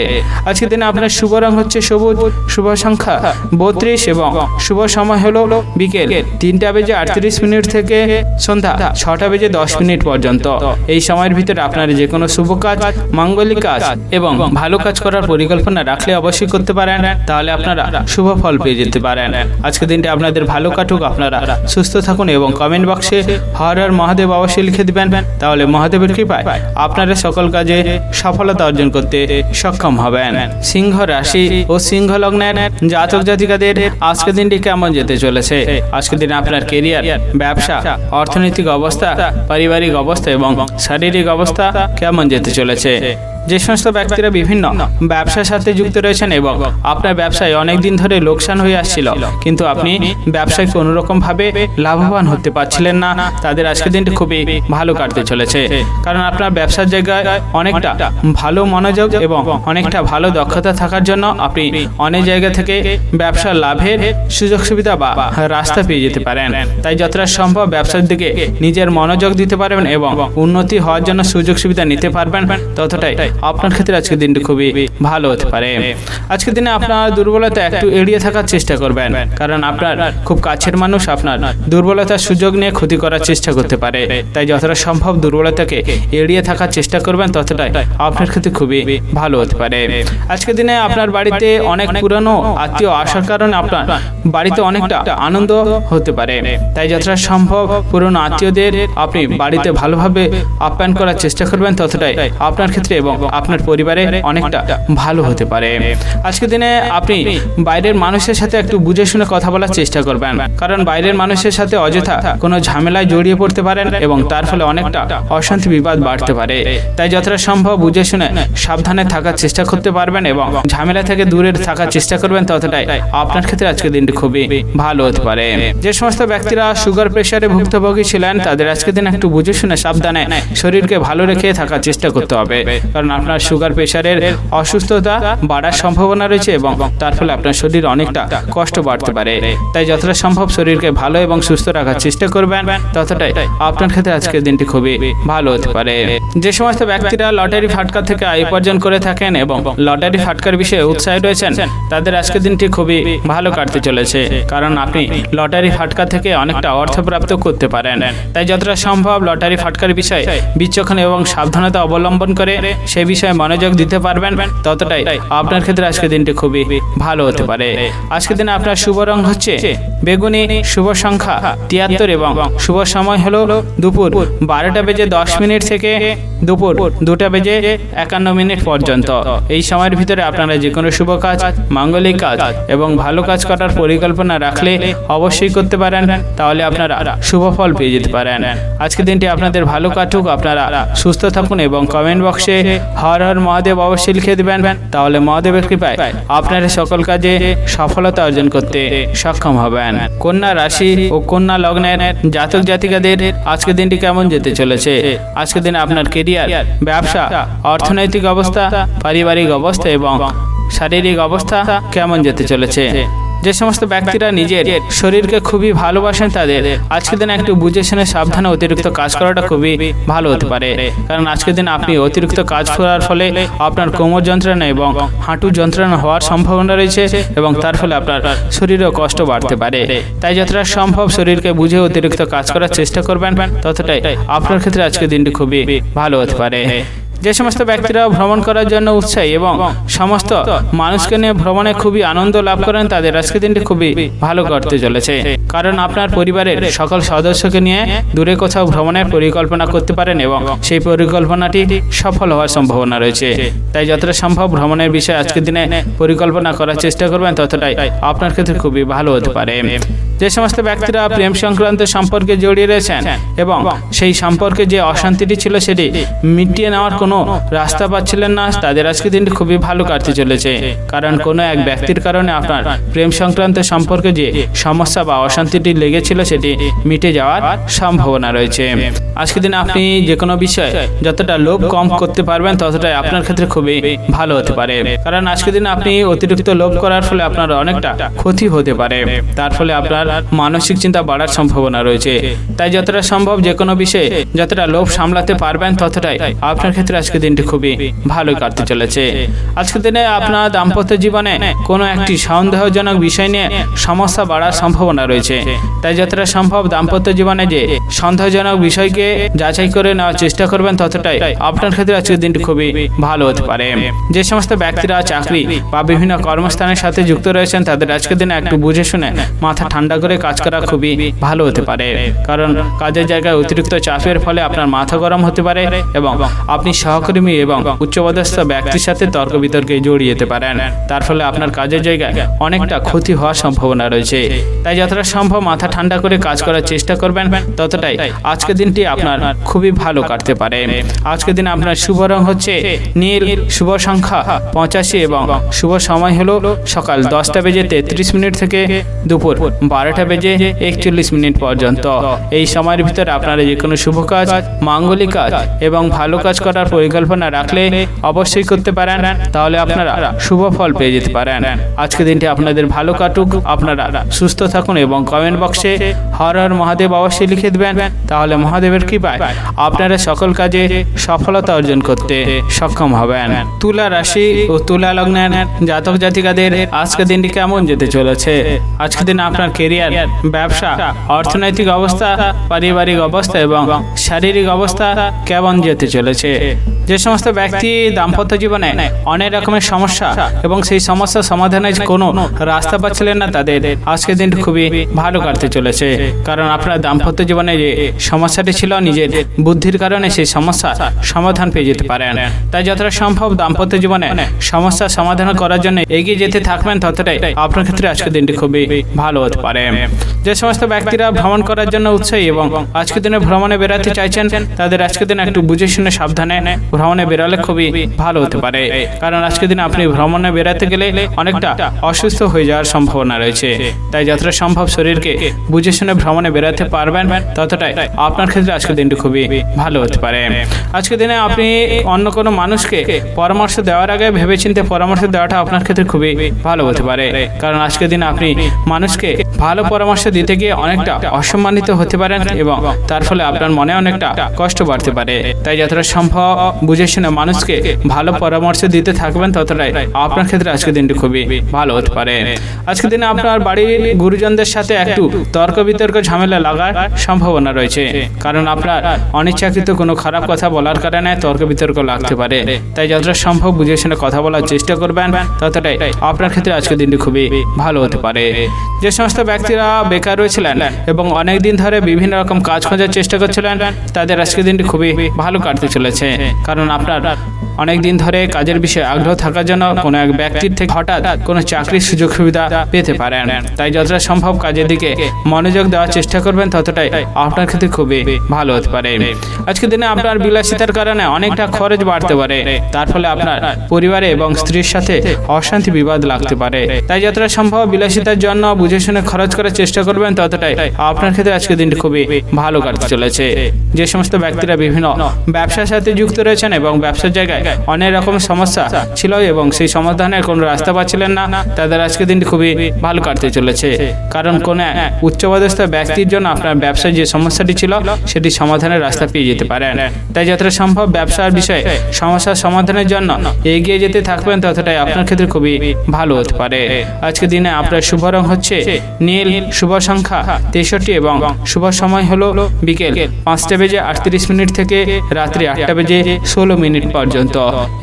আজকের দিনে আপনার শুভ রং হচ্ছে সবুজ, শুভ সংখ্যা 32 এবং শুভ সময় হলো বিকেল 3:38 থেকে সন্ধ্যা 6:10 পর্যন্ত। এই সময়ের ভিতরে আপনার যে কোনো শুভ কাজ, মাঙ্গলিক কাজ এবং ভালো কাজ করার পরিকল্পনা রাখলে অবশ্যই করতে পারেন, তাহলে আপনারা শুভ ফল পেয়ে যেতে পারেন। আজকের দিনটি আপনাদের ভালো কাটুক, আপনারা সুস্থ থাকুন এবং কমেন্ট বক্সে হর হর মহাদেব অবশ্যই লিখে দিবেন, তাহলে মহাদেবের কৃপায় আপনারা সকল কাজে সফলতা অর্জন করতে সক্ষম হবেন। সিংহ রাশি ও সিংহ লগ্নের জাতক জাতিকাদের আজকের দিনটি কেমন যেতে চলেছে? আজকের দিনে আপনার কেরিয়ার, ব্যবসা, অর্থনৈতিক অবস্থা, পারিবারিক অবস্থা এবং শারীরিক অবস্থা কেমন যেতে চলেছে? যে সমস্ত ব্যক্তিরা বিভিন্ন ব্যবসার সাথে যুক্ত রয়েছেন এবং আপনার ব্যবসায় অনেক দিন ধরে লোকসান হয়ে আসছিল, কিন্তু আপনি ব্যবসায় কোনো রকম ভাবে লাভবান হতে পারছিলেন না, তাদের আজকের দিনটি খুবই ভালো কাটতে চলেছে, কারণ আপনার ব্যবসার জায়গায় অনেকটা ভালো মনোযোগ এবং অনেকটা ভালো দক্ষতা থাকার জন্য আপনি অনেক জায়গা থেকে ব্যবসার লাভের সুযোগ সুবিধা বা রাস্তা পেয়ে যেতে পারেন। তাই যতটা সম্ভব ব্যবসার দিকে নিজের মনোযোগ দিতে পারবেন এবং উন্নতি হওয়ার জন্য সুযোগ সুবিধা নিতে পারবেন, ততটাই আপনার ক্ষেত্রে আজকের দিনটি খুবই ভালো হতে পারে। আজকের দিনে আপনার দুর্বলতা একটু এড়িয়ে থাকার চেষ্টা করবেন, কারণ আপনার খুব কাছের মানুষ আপনার দুর্বলতার সুযোগ নিয়ে ক্ষতি করার চেষ্টা করতে পারে। তাই যতটা সম্ভব দুর্বলতাকে এড়িয়ে থাকার চেষ্টা করবেন, ততটাই আপনার ক্ষেত্রে খুবই ভালো হতে পারে। আজকের দিনে আপনার বাড়িতে অনেক পুরানো আত্মীয় আসার কারণে আপনার বাড়িতে অনেকটা আনন্দ হতে পারে। তাই যতটা সম্ভব পুরনো আত্মীয়দের আপনি বাড়িতে ভালোভাবে আপ্যায়ন করার চেষ্টা করবেন, ততটাই আপনার ক্ষেত্রে এবং আপনার পরিবারে অনেকটা ভালো হতে পারে। আজকের দিনে আপনি বাইরের মানুষের সাথে একটু বুঝে শুনে কথা বলার চেষ্টা করবেন, কারণ বাইরের মানুষের সাথে অযথা কোনো ঝামেলায় জড়িয়ে পড়তে পারেন এবং তার ফলে অনেকটা অশান্তি বিবাদ বাড়তে পারে। তাই যতটা সম্ভব বুঝে শুনে সাবধানে থাকার চেষ্টা করতে পারবেন এবং ঝামেলা থেকে দূরে থাকার চেষ্টা করবেন, ততটাই আপনার ক্ষেত্রে আজকের দিনটি খুবই ভালো হতে পারে। যে সমস্ত ব্যক্তিরা সুগার প্রেশারে ভুক্তভোগী ছিলেন, তাদের আজকের দিন একটু বুঝে শুনে সাবধানে শরীরকে ভালো রেখে থাকার চেষ্টা করতে হবে, কারণ আপনার সুগার প্রেশারের অসুস্থতা বাড়ার সম্ভাবনা রয়েছে এবং তার ফলে আপনার শরীর অনেকটা কষ্ট বাড়তে পারে। তাই যতটা সম্ভব শরীরকে ভালো এবং সুস্থ রাখার চেষ্টা করবেন, ততটাই আপনার ক্ষেত্রে আজকের দিনটি খুবই ভালো হতে পারে। যে সমস্ত ব্যক্তিরা লটারি ফাটকা থেকে আয় উপার্জন করে থাকেন এবং লটারি ফাটকার বিষয়ে উৎসাহী রয়েছেন, তাদের আজকের দিনটি খুবই ভালো কাটতে চলেছে, কারণ আপনি লটারি ফাটকা থেকে অনেকটা অর্থ প্রাপ্ত করতে পারেন। তাই যতটা সম্ভব লটারি ফাটকার বিষয়ে বিচক্ষণ এবং সাবধানতা অবলম্বন করে সেই বিষয়ে মনোযোগ দিতে পারবেন, ততটাই আপনার ক্ষেত্রে আজকের দিনটি খুবই ভালো হতে পারে। আজকের দিনে আপনার শুভ রং হচ্ছে বেগুনি, শুভ সংখ্যা 73 এবং শুভ সময় হলো দুপুর 12:10 থেকে দুপুর 2:51 পর্যন্ত। এই সময়ের ভিতরে আপনারা যে কোনো শুভ কাজ, মাঙ্গলিক কাজ এবং ভালো কাজ করার পরিকল্পনা রাখলে অবশ্যই করতে পারেন, তাহলে আপনারা শুভ ফল পেয়ে যেতে পারেন। আজকের দিনটি আপনাদের ভালো কাটুক, আপনারা সুস্থ থাকুন এবং কমেন্ট বক্সে হর হর মহাদেব অবশ্যই লিখে দেবেন, তাহলে মহাদেবের কৃপায় আপনারা সকল কাজে সফলতা অর্জন করতে সক্ষম হবেন। কন্যা রাশি ও কন্যা লগ্নের জাতক জাতিকাদের আজকের দিনটি কেমন যেতে চলেছে? আজকের দিনে আপনার কেরিয়ার, ব্যবসা, অর্থনৈতিক অবস্থা, পারিবারিক অবস্থা এবং শারীরিক অবস্থা কেমন যেতে চলেছে? যে সমস্ত ব্যক্তিরা নিজের শরীরকে খুবই ভালোবাসেন, তাদের আজকের দিনে একটু বুঝে শুনে সাবধানে অতিরিক্ত কাজ করাটা খুবই ভালো হতে পারে, কারণ আজকের দিন আপনি অতিরিক্ত কাজ করার ফলে আপনার কোমর যন্ত্রণা এবং হাঁটু যন্ত্রণা হওয়ার সম্ভাবনা রয়েছে এবং তার ফলে আপনার শরীরেও কষ্ট বাড়তে পারে। তাই যতটা সম্ভব শরীরকে বুঝে অতিরিক্ত কাজ করার চেষ্টা করবেন, ততটাই আপনার ক্ষেত্রে আজকের দিনটি খুবই ভালো হতে পারে। যে সমস্ত ব্যক্তিরা ভ্রমণ করার জন্য উৎসাহী এবং সমস্ত মানুষকে নিয়ে ভ্রমণে খুবই আনন্দ লাভ করেন, তাদের আজকের দিনটি খুবই ভালো করতে চলেছে। কারণ আপনার পরিবারের সকল সদস্যকে নিয়ে দূরে কোথাও ভ্রমণের পরিকল্পনা করতে পারেন এবং সেই পরিকল্পনাটি সফল হওয়ার সম্ভাবনা রয়েছে। তাই যতটা সম্ভব ভ্রমণের বিষয়ে আজকের দিনে পরিকল্পনা করার চেষ্টা করবেন, ততটাই আপনার ক্ষেত্রে খুবই ভালো হতে পারে। যে সমস্ত ব্যক্তিরা প্রেম সংক্রান্ত সম্পর্কে জড়িয়ে রয়েছেন এবং সেই সম্পর্কে যে অশান্তিটি ছিল সেটি মিটিয়ে নেওয়ার কোনো রাস্তা পাচ্ছিলেন না, তাদের আজকের দিনটি খুবই ভালো কাটতে চলেছে। কারণ কোনো এক ব্যক্তির কারণে আপনার প্রেম সংক্রান্ত সম্পর্কে যে সমস্যা বা অশান্তিটি লেগেছিল সেটি মিটে যাওয়ার সম্ভাবনা রয়েছে। আজকের দিনে আপনি যে কোনো বিষয়ে যতটা লোভ কম করতে পারবেন ততটাই আপনার ক্ষেত্রে খুবই ভালো হতে পারে। কারণ আজকের দিনে আপনি অতিরিক্ত লোভ করার ফলে আপনার অনেকটা ক্ষতি হতে পারে, তার ফলে আপনার মানসিক চিন্তা বাড়ার সম্ভাবনা রয়েছে। তাই যতটা সম্ভব যে কোনো বিষয়ে যতটা লোভ সামলাতে পারবেন ততটাই আপনার ক্ষেত্রে আজকের দিনটি খুবই ভালো কাটতে চলেছে। আজকের দিনে আপনার দাম্পত্য জীবনে কোনো একটি সন্দেহজনক বিষয় নিয়ে সমস্যা বাড়ার সম্ভাবনা রয়েছে। তাই যতটা সম্ভব দাম্পত্য জীবনে যে সন্দেহজনক বিষয়কে যাচাই করে নেওয়ার চেষ্টা করবেন ততটাই আপনার ক্ষেত্রে আজকের দিনটি খুবই ভালো হতে পারে। যে সমস্ত ব্যক্তিরা চাকরি বা বিভিন্ন কর্মস্থানের সাথে যুক্ত রয়েছেন তাদের আজকের দিনে একটু বুঝে শুনে মাথা ঠান্ডা করে কাজ করা খুবই ভালো হতে পারে। কারণ কাজের জায়গায় অতিরিক্ত চাপের ফলে আপনার মাথা গরম হতে পারে এবং আপনি সহকর্মী এবং উচ্চপদস্থ ব্যক্তির সাথে তর্ক বিতর্কে জড়িয়ে যেতে পারেন, তার ফলে আপনার কাজের জায়গায় অনেকটা ক্ষতি হওয়ার সম্ভাবনা রয়েছে। তাই যতটা সম্ভব মাথা ঠান্ডা করে কাজ করার চেষ্টা করবেন, ততটাই আজকের দিনটি আপনার খুবই ভালো কাটতে পারে। আজকের দিন আপনার শুভ রং হচ্ছে নীল, শুভ সংখ্যা 85 এবং শুভ সময় হলো সকাল 10:33 থেকে দুপুর 12:41 পর্যন্ত। এই সময়ের ভিতরে আপনারা যে কোনো শুভ কাজ, মাঙ্গলিক কাজ এবং ভালো কাজ করার পরিকল্পনা রাখলে অবশ্যই করতে পারেন, তাহলে আপনারা শুভ ফল পেয়ে যেতে পারেন। আজকে দিনটি আপনাদের ভালো কাটুক, আপনারা সুস্থ থাকুন এবং কমেন্ট বক্সে হর হর মহাদেব অবশ্যই লিখে দেবেন, তাহলে মহাদেবের কৃপায় আপনারা সকল কাজে সফলতা অর্জন করতে সক্ষম হবেন। তুলা রাশি ও তুলা লগ্নের জাতক জাতিকাদের আজকের দিনটি কেমন যেতে চলেছে? আজকের দিন আপনার কেরিয়ার, ব্যবসা, অর্থনৈতিক অবস্থা, পারিবারিক অবস্থা এবং শারীরিক অবস্থা কেমন যেতে চলেছে? যে সমস্ত ব্যক্তি দাম্পত্য জীবনে অনেক রকমের সমস্যা এবং সেই সমস্যা সমাধানের কোনো রাস্তা পাচ্ছিলেন না, তাদের আজকের দিনটি খুবই ভালো কাটতে চলেছে। কারণ আপনার দাম্পত্য জীবনে যে সমস্যাটি ছিল নিজের বুদ্ধির কারণে সেই সমস্যা সমাধান পেয়ে যেতে পারেন। তাই যতটা সম্ভব দাম্পত্য জীবনে সমস্যা সমাধান করার জন্য এগিয়ে যেতে থাকবেন, ততটাই আপনার ক্ষেত্রে আজকের দিনটি খুবই ভালো হতে পারে। যে সমস্ত ব্যক্তিরা ভ্রমণ করার জন্য উৎসাহী এবং আজকের দিনে ভ্রমণে বেরাতে চাইছেন তাদের আজকের দিন একটু বুঝে শুনে সাবধানে ভ্রমণে বেরোলে খুবই ভালো হতে পারে। কারণ আজকের দিনে আপনি ভ্রমণে বেরাতে গেলে অনেকটা অসুস্থ হয়ে যাওয়ার সম্ভাবনা রয়েছে। তাই যতটা সম্ভব শরীরকে বুঝে শুনে ভ্রমণে বেরাতে পারবেন, ততটাই আপনার ক্ষেত্রে আজকের দিনটি খুবই ভালো হতে পারে। আজকের দিনে আপনি অন্য কোনো মানুষকে পরামর্শ দেওয়ার আগে ভেবেচিন্তে পরামর্শ দেওয়াটা আপনার ক্ষেত্রে খুবই ভালো হতে পারে। কারণ আজকের দিনে আপনি মানুষকে ভালো পরামর্শ দিতে গিয়ে অনেকটা অসম্মানিত হতে পারেন এবং তার ফলে আপনার মনে অনেকটা কষ্ট বাড়তে পারে। তাই যতটা সম্ভব বুঝে শুনে মানুষকে ভালো পরামর্শ দিতে থাকবেন, ততটাই আপনার ক্ষেত্রে আজকের দিনটি খুবই ভালো হতে পারে। আজকের দিনে আপনার বাড়ির গুরুজনদের সাথে একটু তর্ক বিতর্ক ঝামেলা লাগার সম্ভাবনা রয়েছে। কারণ আপনার অনিচ্ছাকৃত কোনো খারাপ কথা বলার কারণে তর্ক বিতর্ক লাগতে পারে। তাই যতটা সম্ভব বুঝে শুনে কথা বলার চেষ্টা করবেন, ততটাই আপনার ক্ষেত্রে আজকের দিনটি খুবই ভালো হতে পারে। যে সমস্ত ব্যক্তিরা বেকার রয়েছিলেন এবং অনেক দিন ধরে বিভিন্ন রকম কাজ খোঁজার চেষ্টা করছিলেন, তাদের আজকের দিনটি খুবই ভালো কাটতে চলেছে। কারণ আপনার অনেক দিন ধরে কাজের বিষয়ে আগ্রহ থাকার জন্য কোনো এক ব্যক্তির থেকে হঠাৎ কোনো চাকরির সুযোগ সুবিধা পেতে পারেন। তাই যতটা সম্ভব কাজের দিকে মনোযোগ দেওয়ার চেষ্টা করবেন, ততটাই আপনার ক্ষেত্রে খুবই ভালো হতে পারে। আজকের দিনে আপনার বিলাসিতার কারণে অনেকটা খরচ বাড়তে পারে, তার ফলে আপনার পরিবারে এবং স্ত্রীর সাথে অশান্তি বিবাদ লাগতে পারে। তাই যতটা সম্ভব বিলাসিতার জন্য বুঝে শুনে খরচ করার চেষ্টা করবেন, ততটাই আপনার ক্ষেত্রে আজকের দিনটি খুবই ভালো কাটতে চলেছে। যে সমস্ত ব্যক্তিরা বিভিন্ন ব্যবসার সাথে যুক্ত রয়েছেন এবং ব্যবসার জায়গায় অনেক রকম সমস্যা ছিল এবং সেই সমাধানের কোনো রাস্তা পাচ্ছিলেন না, তাদের আজকের দিনটি খুবই ভালো কাটতে চলেছে। কারণ কোনো উচ্চপদস্থ ব্যক্তির জন্য আপনার ব্যবসায় যে সমস্যাটি ছিল সেটি সমাধানের রাস্তা পেয়ে যেতে পারেন। তাই যতটা সম্ভব ব্যবসার বিষয়ে সমস্যার সমাধানের জন্য এগিয়ে যেতে থাকবেন, ততটাই আপনার ক্ষেত্রে খুবই ভালো হতে পারে। আজকের দিনে আপনার শুভ রং হচ্ছে নীল, শুভ সংখ্যা 63 এবং শুভ সময় হলো বিকেল 5:38 থেকে রাত্রি 8:16 পর্যন্ত।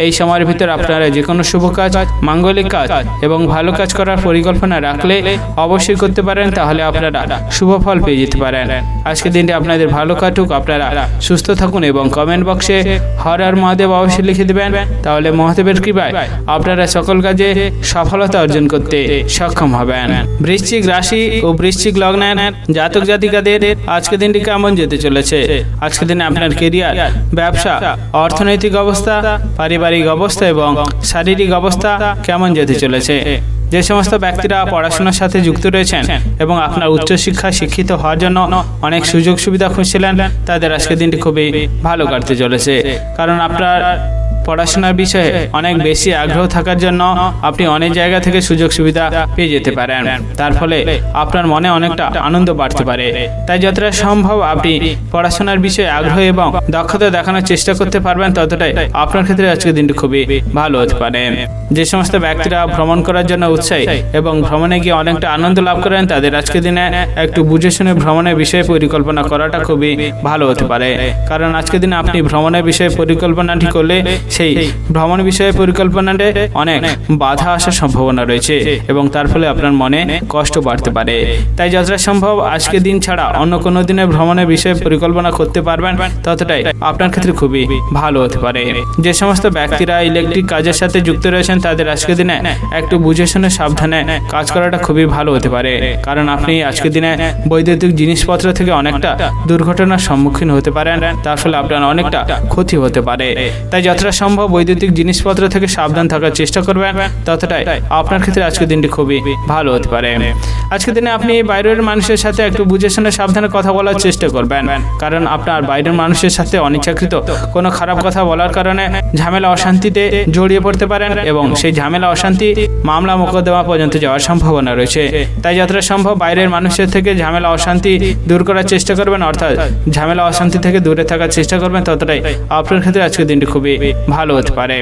এই সময়ের ভিতর আপনারা যে কোনো শুভ কাজ, মাঙ্গলিক কাজ এবং ভালো কাজ করার পরিকল্পনা রাখলে অবশ্যই করতে পারেন, তাহলে আপনারা শুভ ফল পেয়ে যেতে পারেন। আজকের দিনটি আপনাদের ভালো কাটুক, আপনারা সুস্থ থাকুন এবং কমেন্ট বক্সে হর হর মহাদেব অবশ্যই লিখে দেবেন, তাহলে মহাদেবের কৃপায় আপনারা সকল কাজে সফলতা অর্জন করতে সক্ষম হবেন। বৃশ্চিক রাশি ও বৃশ্চিক লগ্নের জাতক জাতিকাদের আজকের দিনটি কেমন যেতে চলেছে? আজকের দিনে আপনার কেরিয়ার, ব্যবসা, অর্থনৈতিক অবস্থা, পারিবারিক অবস্থা এবং শারীরিক অবস্থা কেমন যেতে চলেছে? যে সমস্ত ব্যক্তিরা পড়াশোনার সাথে যুক্ত রয়েছেন এবং আপনার উচ্চশিক্ষায় শিক্ষিত হওয়ার জন্য অনেক সুযোগ সুবিধা খুঁজছিলেন, তাদের আজকের দিনটি খুবই ভালো কাটতে চলেছে। কারণ আপনার পড়াশোনার বিষয়ে অনেক বেশি আগ্রহ থাকার জন্য আপনি অনেক জায়গা থেকে সুযোগ সুবিধা পেয়ে যেতে পারেন, তার ফলে আপনার মনে অনেকটা আনন্দ বাড়তে পারে। তাই যতটা সম্ভব আপনি পড়াশোনার বিষয়ে আগ্রহ এবং দক্ষতা দেখানোর চেষ্টা করতে পারবেন, ততটাই আপনার ক্ষেত্রে আজকের দিনটি খুবই ভালো হতে পারে। যে সমস্ত ব্যক্তিরা ভ্রমণ করার জন্য উৎসাহী এবং ভ্রমণে গিয়ে অনেকটা আনন্দ লাভ করেন, তাদের আজকের দিনে একটু বুঝে শুনে ভ্রমণের বিষয়ে পরিকল্পনা করাটা খুবই ভালো হতে পারে। কারণ আজকের দিনে আপনি ভ্রমণের বিষয়ে পরিকল্পনাটি করলে সেই ভ্রমণ বিষয়ে পরিকল্পনাতে অনেক বাধা আসার সম্ভাবনা রয়েছে এবং তার ফলে আপনার মনে কষ্ট বাড়তে পারে। তাই যতটা সম্ভব আজকের দিন ছাড়া অন্য কোনো দিনে ভ্রমণের বিষয়ে পরিকল্পনা করতে পারবেন, ততটাই আপনার ক্ষেত্রে খুবই ভালো হতে পারে। যে সমস্ত ব্যক্তিরা ইলেকট্রিক কাজের সাথে যুক্ত রয়েছেন, তাদের আজকের দিনে একটু বুঝে শুনে সাবধানে কাজ করাটা খুবই ভালো হতে পারে। কারণ আপনি আজকের দিনে বৈদ্যুতিক জিনিসপত্র থেকে অনেকটা দুর্ঘটনার সম্মুখীন হতে পারেন, তার ফলে আপনার অনেকটা ক্ষতি হতে পারে। তাই যতটা সম্ভব বৈদ্যুতিক জিনিসপত্র থেকে সাবধান থাকার চেষ্টা করবেন, ততটাই আপনার ক্ষেত্রে আজকের দিনটি খুবই ভালো হতে পারে। আজকের দিনে আপনি বাইরের মানুষের সাথে একটু বুঝে শুনে সাবধানে কথা বলার চেষ্টা করবেন, কারণ আপনার বাইরের মানুষের সাথে অনিচ্ছাকৃত কোনো খারাপ কথা বলার কারণে ঝামেলা অশান্তিতে জড়িয়ে পড়তে পারেন এবং সেই ঝামেলা অশান্তি মামলা মোকদ্দমা পর্যন্ত যাওয়ার সম্ভাবনা রয়েছে। তাই যতটা সম্ভব বাইরের মানুষের থেকে ঝামেলা অশান্তি দূর করার চেষ্টা করবেন, অর্থাৎ ঝামেলা অশান্তি থেকে দূরে থাকার চেষ্টা করবেন, ততটাই আপনার ক্ষেত্রে আজকের দিনটি খুবই ভালো হতে পারে।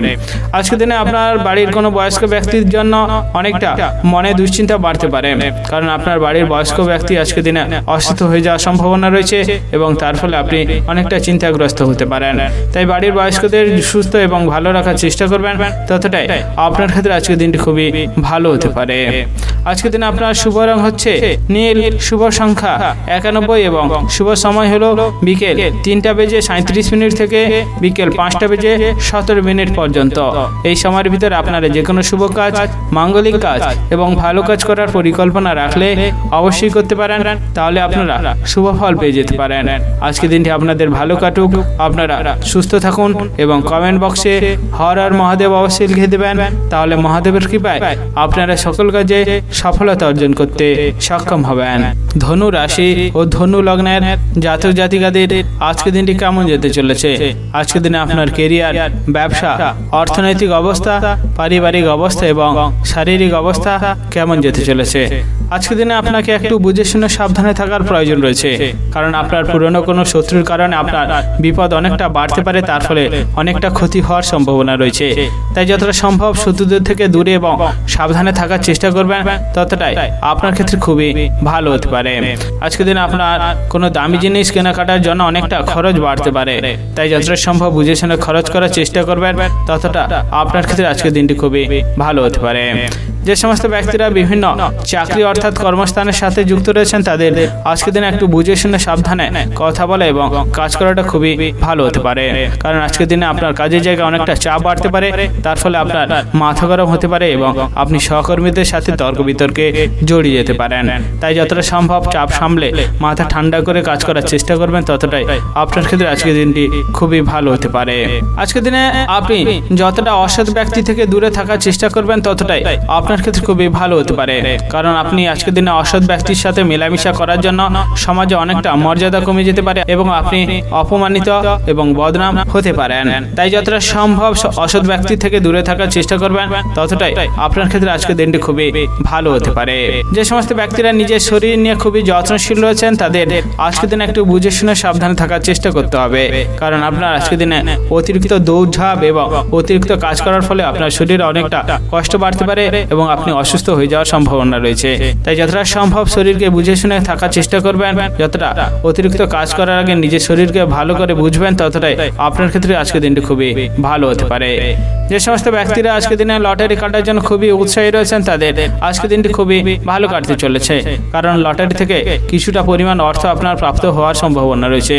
আজকের দিনে আপনার বাড়ির কোনো বয়স্ক ব্যক্তির জন্য অনেকটা মনে দুশ্চিন্তা বাড়তে পারে, কারণ আপনার বাড়ির বয়স্ক ব্যক্তি আজকের দিনে অসুস্থ হয়ে যাওয়ার সম্ভাবনা রয়েছে এবং তার ফলে আপনি অনেকটা চিন্তাগ্রস্ত হতে পারেন। তাই বাড়ির বয়স্কদের সুস্থ এবং ভালো রাখার চেষ্টা করবেন, ততটাই আপনার ক্ষেত্রে আজকের দিনটি খুবই ভালো হতে পারে। আজকের দিনে আপনার শুভ রং হচ্ছে নীল, শুভ সংখ্যা 91 এবং শুভ সময় হলো বিকেল 3:37 থেকে বিকেল 5:17 পর্যন্ত। এই সময়ের ভিতরে আপনারা যে কোনো শুভ কাজ, মাঙ্গলিক কাজ এবং ভালো কাজ করার পরিকল্পনা রাখলে অবশ্যই করতে পারেন, তাহলে আপনারা শুভ ফল পেয়ে যেতে পারেন। আজকের দিনটি আপনাদের ভালো কাটুক, আপনারা সুস্থ থাকুন এবং কমেন্ট বক্সে হর হর মহাদেব অবশ্যই লিখে দেবেন, তাহলে মহাদেবের কৃপায় আপনারা সকল কাজে সফলতা অর্জন করতে সক্ষম হবেন। ধনু রাশি ও ধনু লগ্নের জাতক জাতিকাদের আজকের দিনটি কেমন যেতে চলেছে? আজকের দিনে আপনার কেরিয়ার, ব্যবসা, অর্থনৈতিক অবস্থা, পারিবারিক অবস্থা এবং শারীরিক অবস্থা কেমন যেতে চলেছে? আজকের দিনে আপনাকে একটু বুঝে শুনে সাবধানে থাকার প্রয়োজন রয়েছে, কারণ আপনার পুরনো কোনো শত্রুর কারণে আপনার বিপদ অনেকটা বাড়তে পারে, তার ফলে অনেকটা ক্ষতি হওয়ার সম্ভাবনা রয়েছে। তাই যতটা সম্ভব শত্রুদের থেকে দূরে এবং সাবধানে থাকার চেষ্টা করবেন, ততটাই আপনার ক্ষেত্রে খুবই ভালো হতে পারে। আজকের দিনে আপনার কোনো দামি জিনিস কেনাকাটার জন্য অনেকটা খরচ বাড়তে পারে, তাই যতটা সম্ভব বুঝে শুনে খরচ করার চেষ্টা করবেন, ততটা আপনার ক্ষেত্রে আজকের দিনটি খুবই ভালো হতে পারে। যে সমস্ত ব্যক্তিরা বিভিন্ন চাকরি অর্থাৎ কর্মস্থানের সাথে যুক্ত রয়েছেন, তাদের আজকের দিনে একটু বুঝে শুনে সাবধানে কথা বলা এবং কাজ করাটা খুবই ভালো হতে পারে, কারণ আজকের দিনে আপনার কাজের জায়গায় অনেকটা চাপ বাড়তে পারে, তার ফলে আপনার মাথা গরম হতে পারে এবং আপনি সহকর্মীদের সাথে তর্ক বিতর্কে জড়িয়ে যেতে পারেন। তাই যতটা সম্ভব চাপ সামলে মাথা ঠান্ডা করে কাজ করার চেষ্টা করবেন, ততটাই আপনার ক্ষেত্রে আজকের দিনটি খুবই ভালো হতে পারে। আজকের দিনে আপনি যতটা অসৎ ব্যক্তি থেকে দূরে থাকার চেষ্টা করবেন, ততটাই আপনার ক্ষেত্রে খুবই ভালো হতে পারে, কারণ আপনি আজকের দিনে অসৎ ব্যক্তির সাথে মেলামেশা করার জন্য সমাজে অনেকটা মর্যাদা কমে যেতে পারে এবং আপনি অপমানিত এবং বদনাম হতে পারেন। তাই যতটা সম্ভব অসৎ ব্যক্তি থেকে দূরে থাকার চেষ্টা করবেন, ততটাই আপনার ক্ষেত্রে আজকের দিনটি খুবই ভালো হতে পারে। যে সমস্ত ব্যক্তিরা নিজের শরীর নিয়ে খুবই যত্নশীল রয়েছেন, তাদের আজকের দিনে একটু বুঝে শুনে সাবধানে থাকার চেষ্টা করতে হবে, কারণ আপনার আজকের দিনে অতিরিক্ত দৌড়ঝাঁপ এবং অতিরিক্ত কাজ করার ফলে আপনার শরীরে অনেকটা কষ্ট বাড়তে পারে এবং আপনি অসুস্থ হয়ে যাওয়ার সম্ভাবনা রয়েছে। তাই যতটা সম্ভব শরীরকে বুঝে শুনে থাকার চেষ্টা করবেন। যতটা অতিরিক্ত কাজ করার আগে নিজের শরীরকে ভালো করে বুঝবেন, ততটাই আপনার ক্ষেত্রে আজকের দিনটি খুবই ভালো হতে পারে। যে সমস্ত ব্যক্তিরা আজকের দিনে লটারি কাটার জন্য খুবই উৎসাহী রয়েছেন, তাদের আজকের দিনটি খুবই ভালো কাটতে চলেছে, কারণ লটারি থেকে কিছুটা পরিমাণ অর্থ আপনার প্রাপ্ত হওয়ার সম্ভাবনা রয়েছে।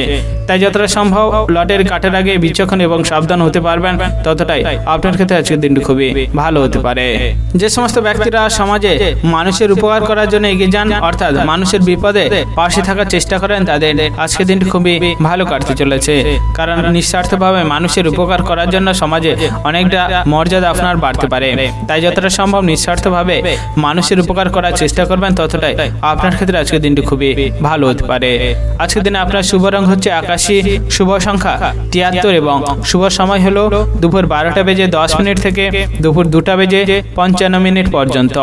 তাই যতটা সম্ভব লটারি কাটার আগে বিচক্ষণ এবং সাবধান হতে পারবেন, ততটাই আপনার ক্ষেত্রে আজকের দিনটি খুবই ভালো হতে পারে। যে সমস্ত ব্যক্তিরা সমাজে মানুষের উপকার করার জন্য এগিয়ে যান, অর্থাৎ মানুষের বিপদে পাশে থাকার চেষ্টা করেন, তাদের আজকের দিনটি খুবই ভালো কাটতে চলেছে, কারণ নিঃস্বার্থভাবে মানুষের উপকার করার জন্য সমাজে অনেকটা মর্যাদা আপনার বাড়তে পারে। তাই যতটা সম্ভব নিঃস্বার্থভাবে মানুষের উপকার করার চেষ্টা করবেন, ততটাই আপনার ক্ষেত্রে আজকের দিনটি খুবই ভালো হতে পারে। আজকের দিনে আপনার শুভ রং হচ্ছে আকাশী, শুভ সংখ্যা 73 এবং শুভ সময় হলো দুপুর 12টা বেজে 10 মিনিট থেকে দুপুর 2টা বেজে 55 মিনিট পর্যন্ত।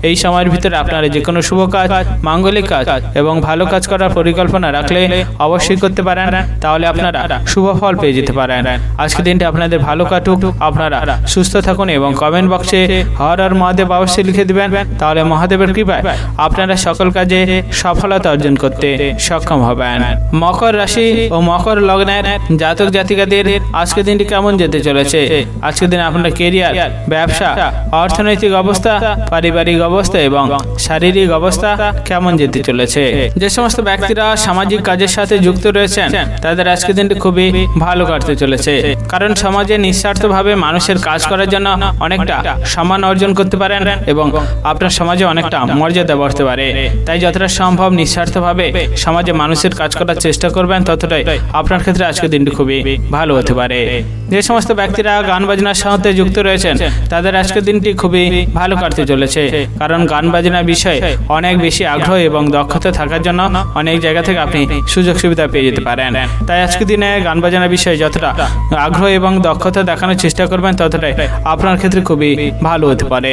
এই সময়ের ভিতরে আপনারা যে কোনো শুভ কাজ, মাঙ্গলিক কাজ এবং ভালো কাজ করার পরিকল্পনা রাখলে অবশ্যই করতে পারেন, তাহলে আপনারা শুভ ফল পেয়ে যেতে পারেন। আজকের দিনটি আপনাদের ভালো কাটুক, আপনারা সুস্থ থাকুন এবং কমেন্ট বক্সে হর হর মহাদেব অবশ্যই লিখে দিবেন, তাহলে মহাদেবের কৃপায় আপনারা সকল কাজে সফলতা অর্জন করতে সক্ষম হবেন। মকর রাশি ও মকর লগ্নের জাতক জাতিকাদের আজকের দিনটি কেমন যেতে চলেছে? আজকের দিন আপনার কেরিয়ার, ব্যবসা, অর্থনৈতিক অবস্থা, পারিবারিক অবস্থা এবং শারীরিক অবস্থা কেমন যেতে চলেছে? যে সমস্ত ব্যক্তিরা সামাজিক কাজের সাথে যুক্ত রয়েছেন, তাদের আজকের দিনটি খুবই ভালো কাটতে চলেছে, কারণ সমাজে নিঃস্বার্থভাবে মানুষের কাজ করার জন্য অনেকটা সম্মান অর্জন করতে পারেন এবং আপনার সমাজে অনেকটা মর্যাদা বাড়তে পারে। তাই যতটা সম্ভব নিঃস্বার্থভাবে সমাজে মানুষের কাজ করার চেষ্টা করবেন, ততটাই আপনার ক্ষেত্রে আজকের দিনটি খুবই ভালো হতে পারে। যে সমস্ত ব্যক্তিরা গান বাজনার সাথে যুক্ত রয়েছেন, তাদের আজকের দিনটি খুবই ভালো কাটতে চলেছে, কারণ গান বাজনার বিষয়ে অনেক বেশি আগ্রহ এবং দক্ষতা থাকার জন্য অনেক জায়গা থেকে আপনি সুযোগ সুবিধা পেয়ে যেতে পারেন। তাই আজকের দিনে গান বাজনার বিষয়ে যতটা আগ্রহ এবং দক্ষতা দেখানোর চেষ্টা করবেন, ততটাই আপনার ক্ষেত্রে খুবই ভালো হতে পারে।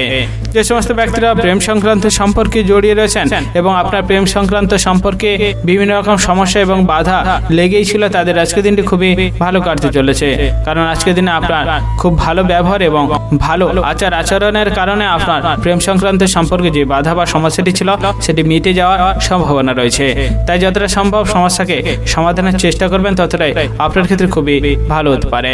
যে সমস্ত ব্যক্তিরা প্রেম সংক্রান্ত সম্পর্কে জড়িয়ে রয়েছেন এবং আপনার প্রেম সংক্রান্ত সম্পর্কে বিভিন্ন রকম সমস্যা এবং বাধা লেগেই ছিল, তাদের আজকের দিনটি খুবই ভালো কাটতে চলেছে, কারণ আজকের দিনে আপনার খুব ভালো ব্যবহার এবং ভালো আচার আচরণের কারণে আপনার প্রেম সংক্রান্ত সম্পর্কে যে বাধা বা সমস্যাটি ছিল, সেটি মিটে যাওয়ার সম্ভাবনা রয়েছে। তাই যতটা সম্ভব সমস্যাকে সমাধানের চেষ্টা করবেন, ততটাই আপনার ক্ষেত্রে খুবই ভালো হতে পারে।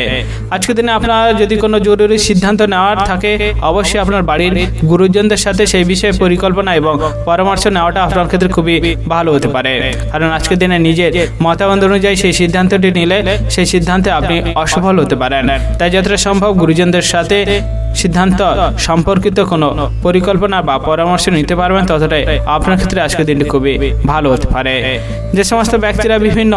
আজকের দিনে আপনার যদি কোনো জরুরি সিদ্ধান্ত নেওয়ার থাকে, অবশ্যই আপনার বাড়ির গুরুজনদের সাথে সেই বিষয়ে পরিকল্পনা এবং পরামর্শ নেওয়াটা আপনার ক্ষেত্রে খুবই ভালো হতে পারে, কারণ আজকের দিনে নিজের মতামত অনুযায়ী সেই সিদ্ধান্তটি নিলে সেই সিদ্ধান্তে আপনি অসফল হতে পারেন। তাই যতটা সম্ভব গুরুজনদের সাথে সিদ্ধান্ত সম্পর্কিত কোনো পরিকল্পনা বা পরামর্শ নিতে পারবেন, ততটাই আপনার ক্ষেত্রে আজকের দিনটি খুবই ভালো হতে পারে। যে সমস্ত ব্যক্তিরা বিভিন্ন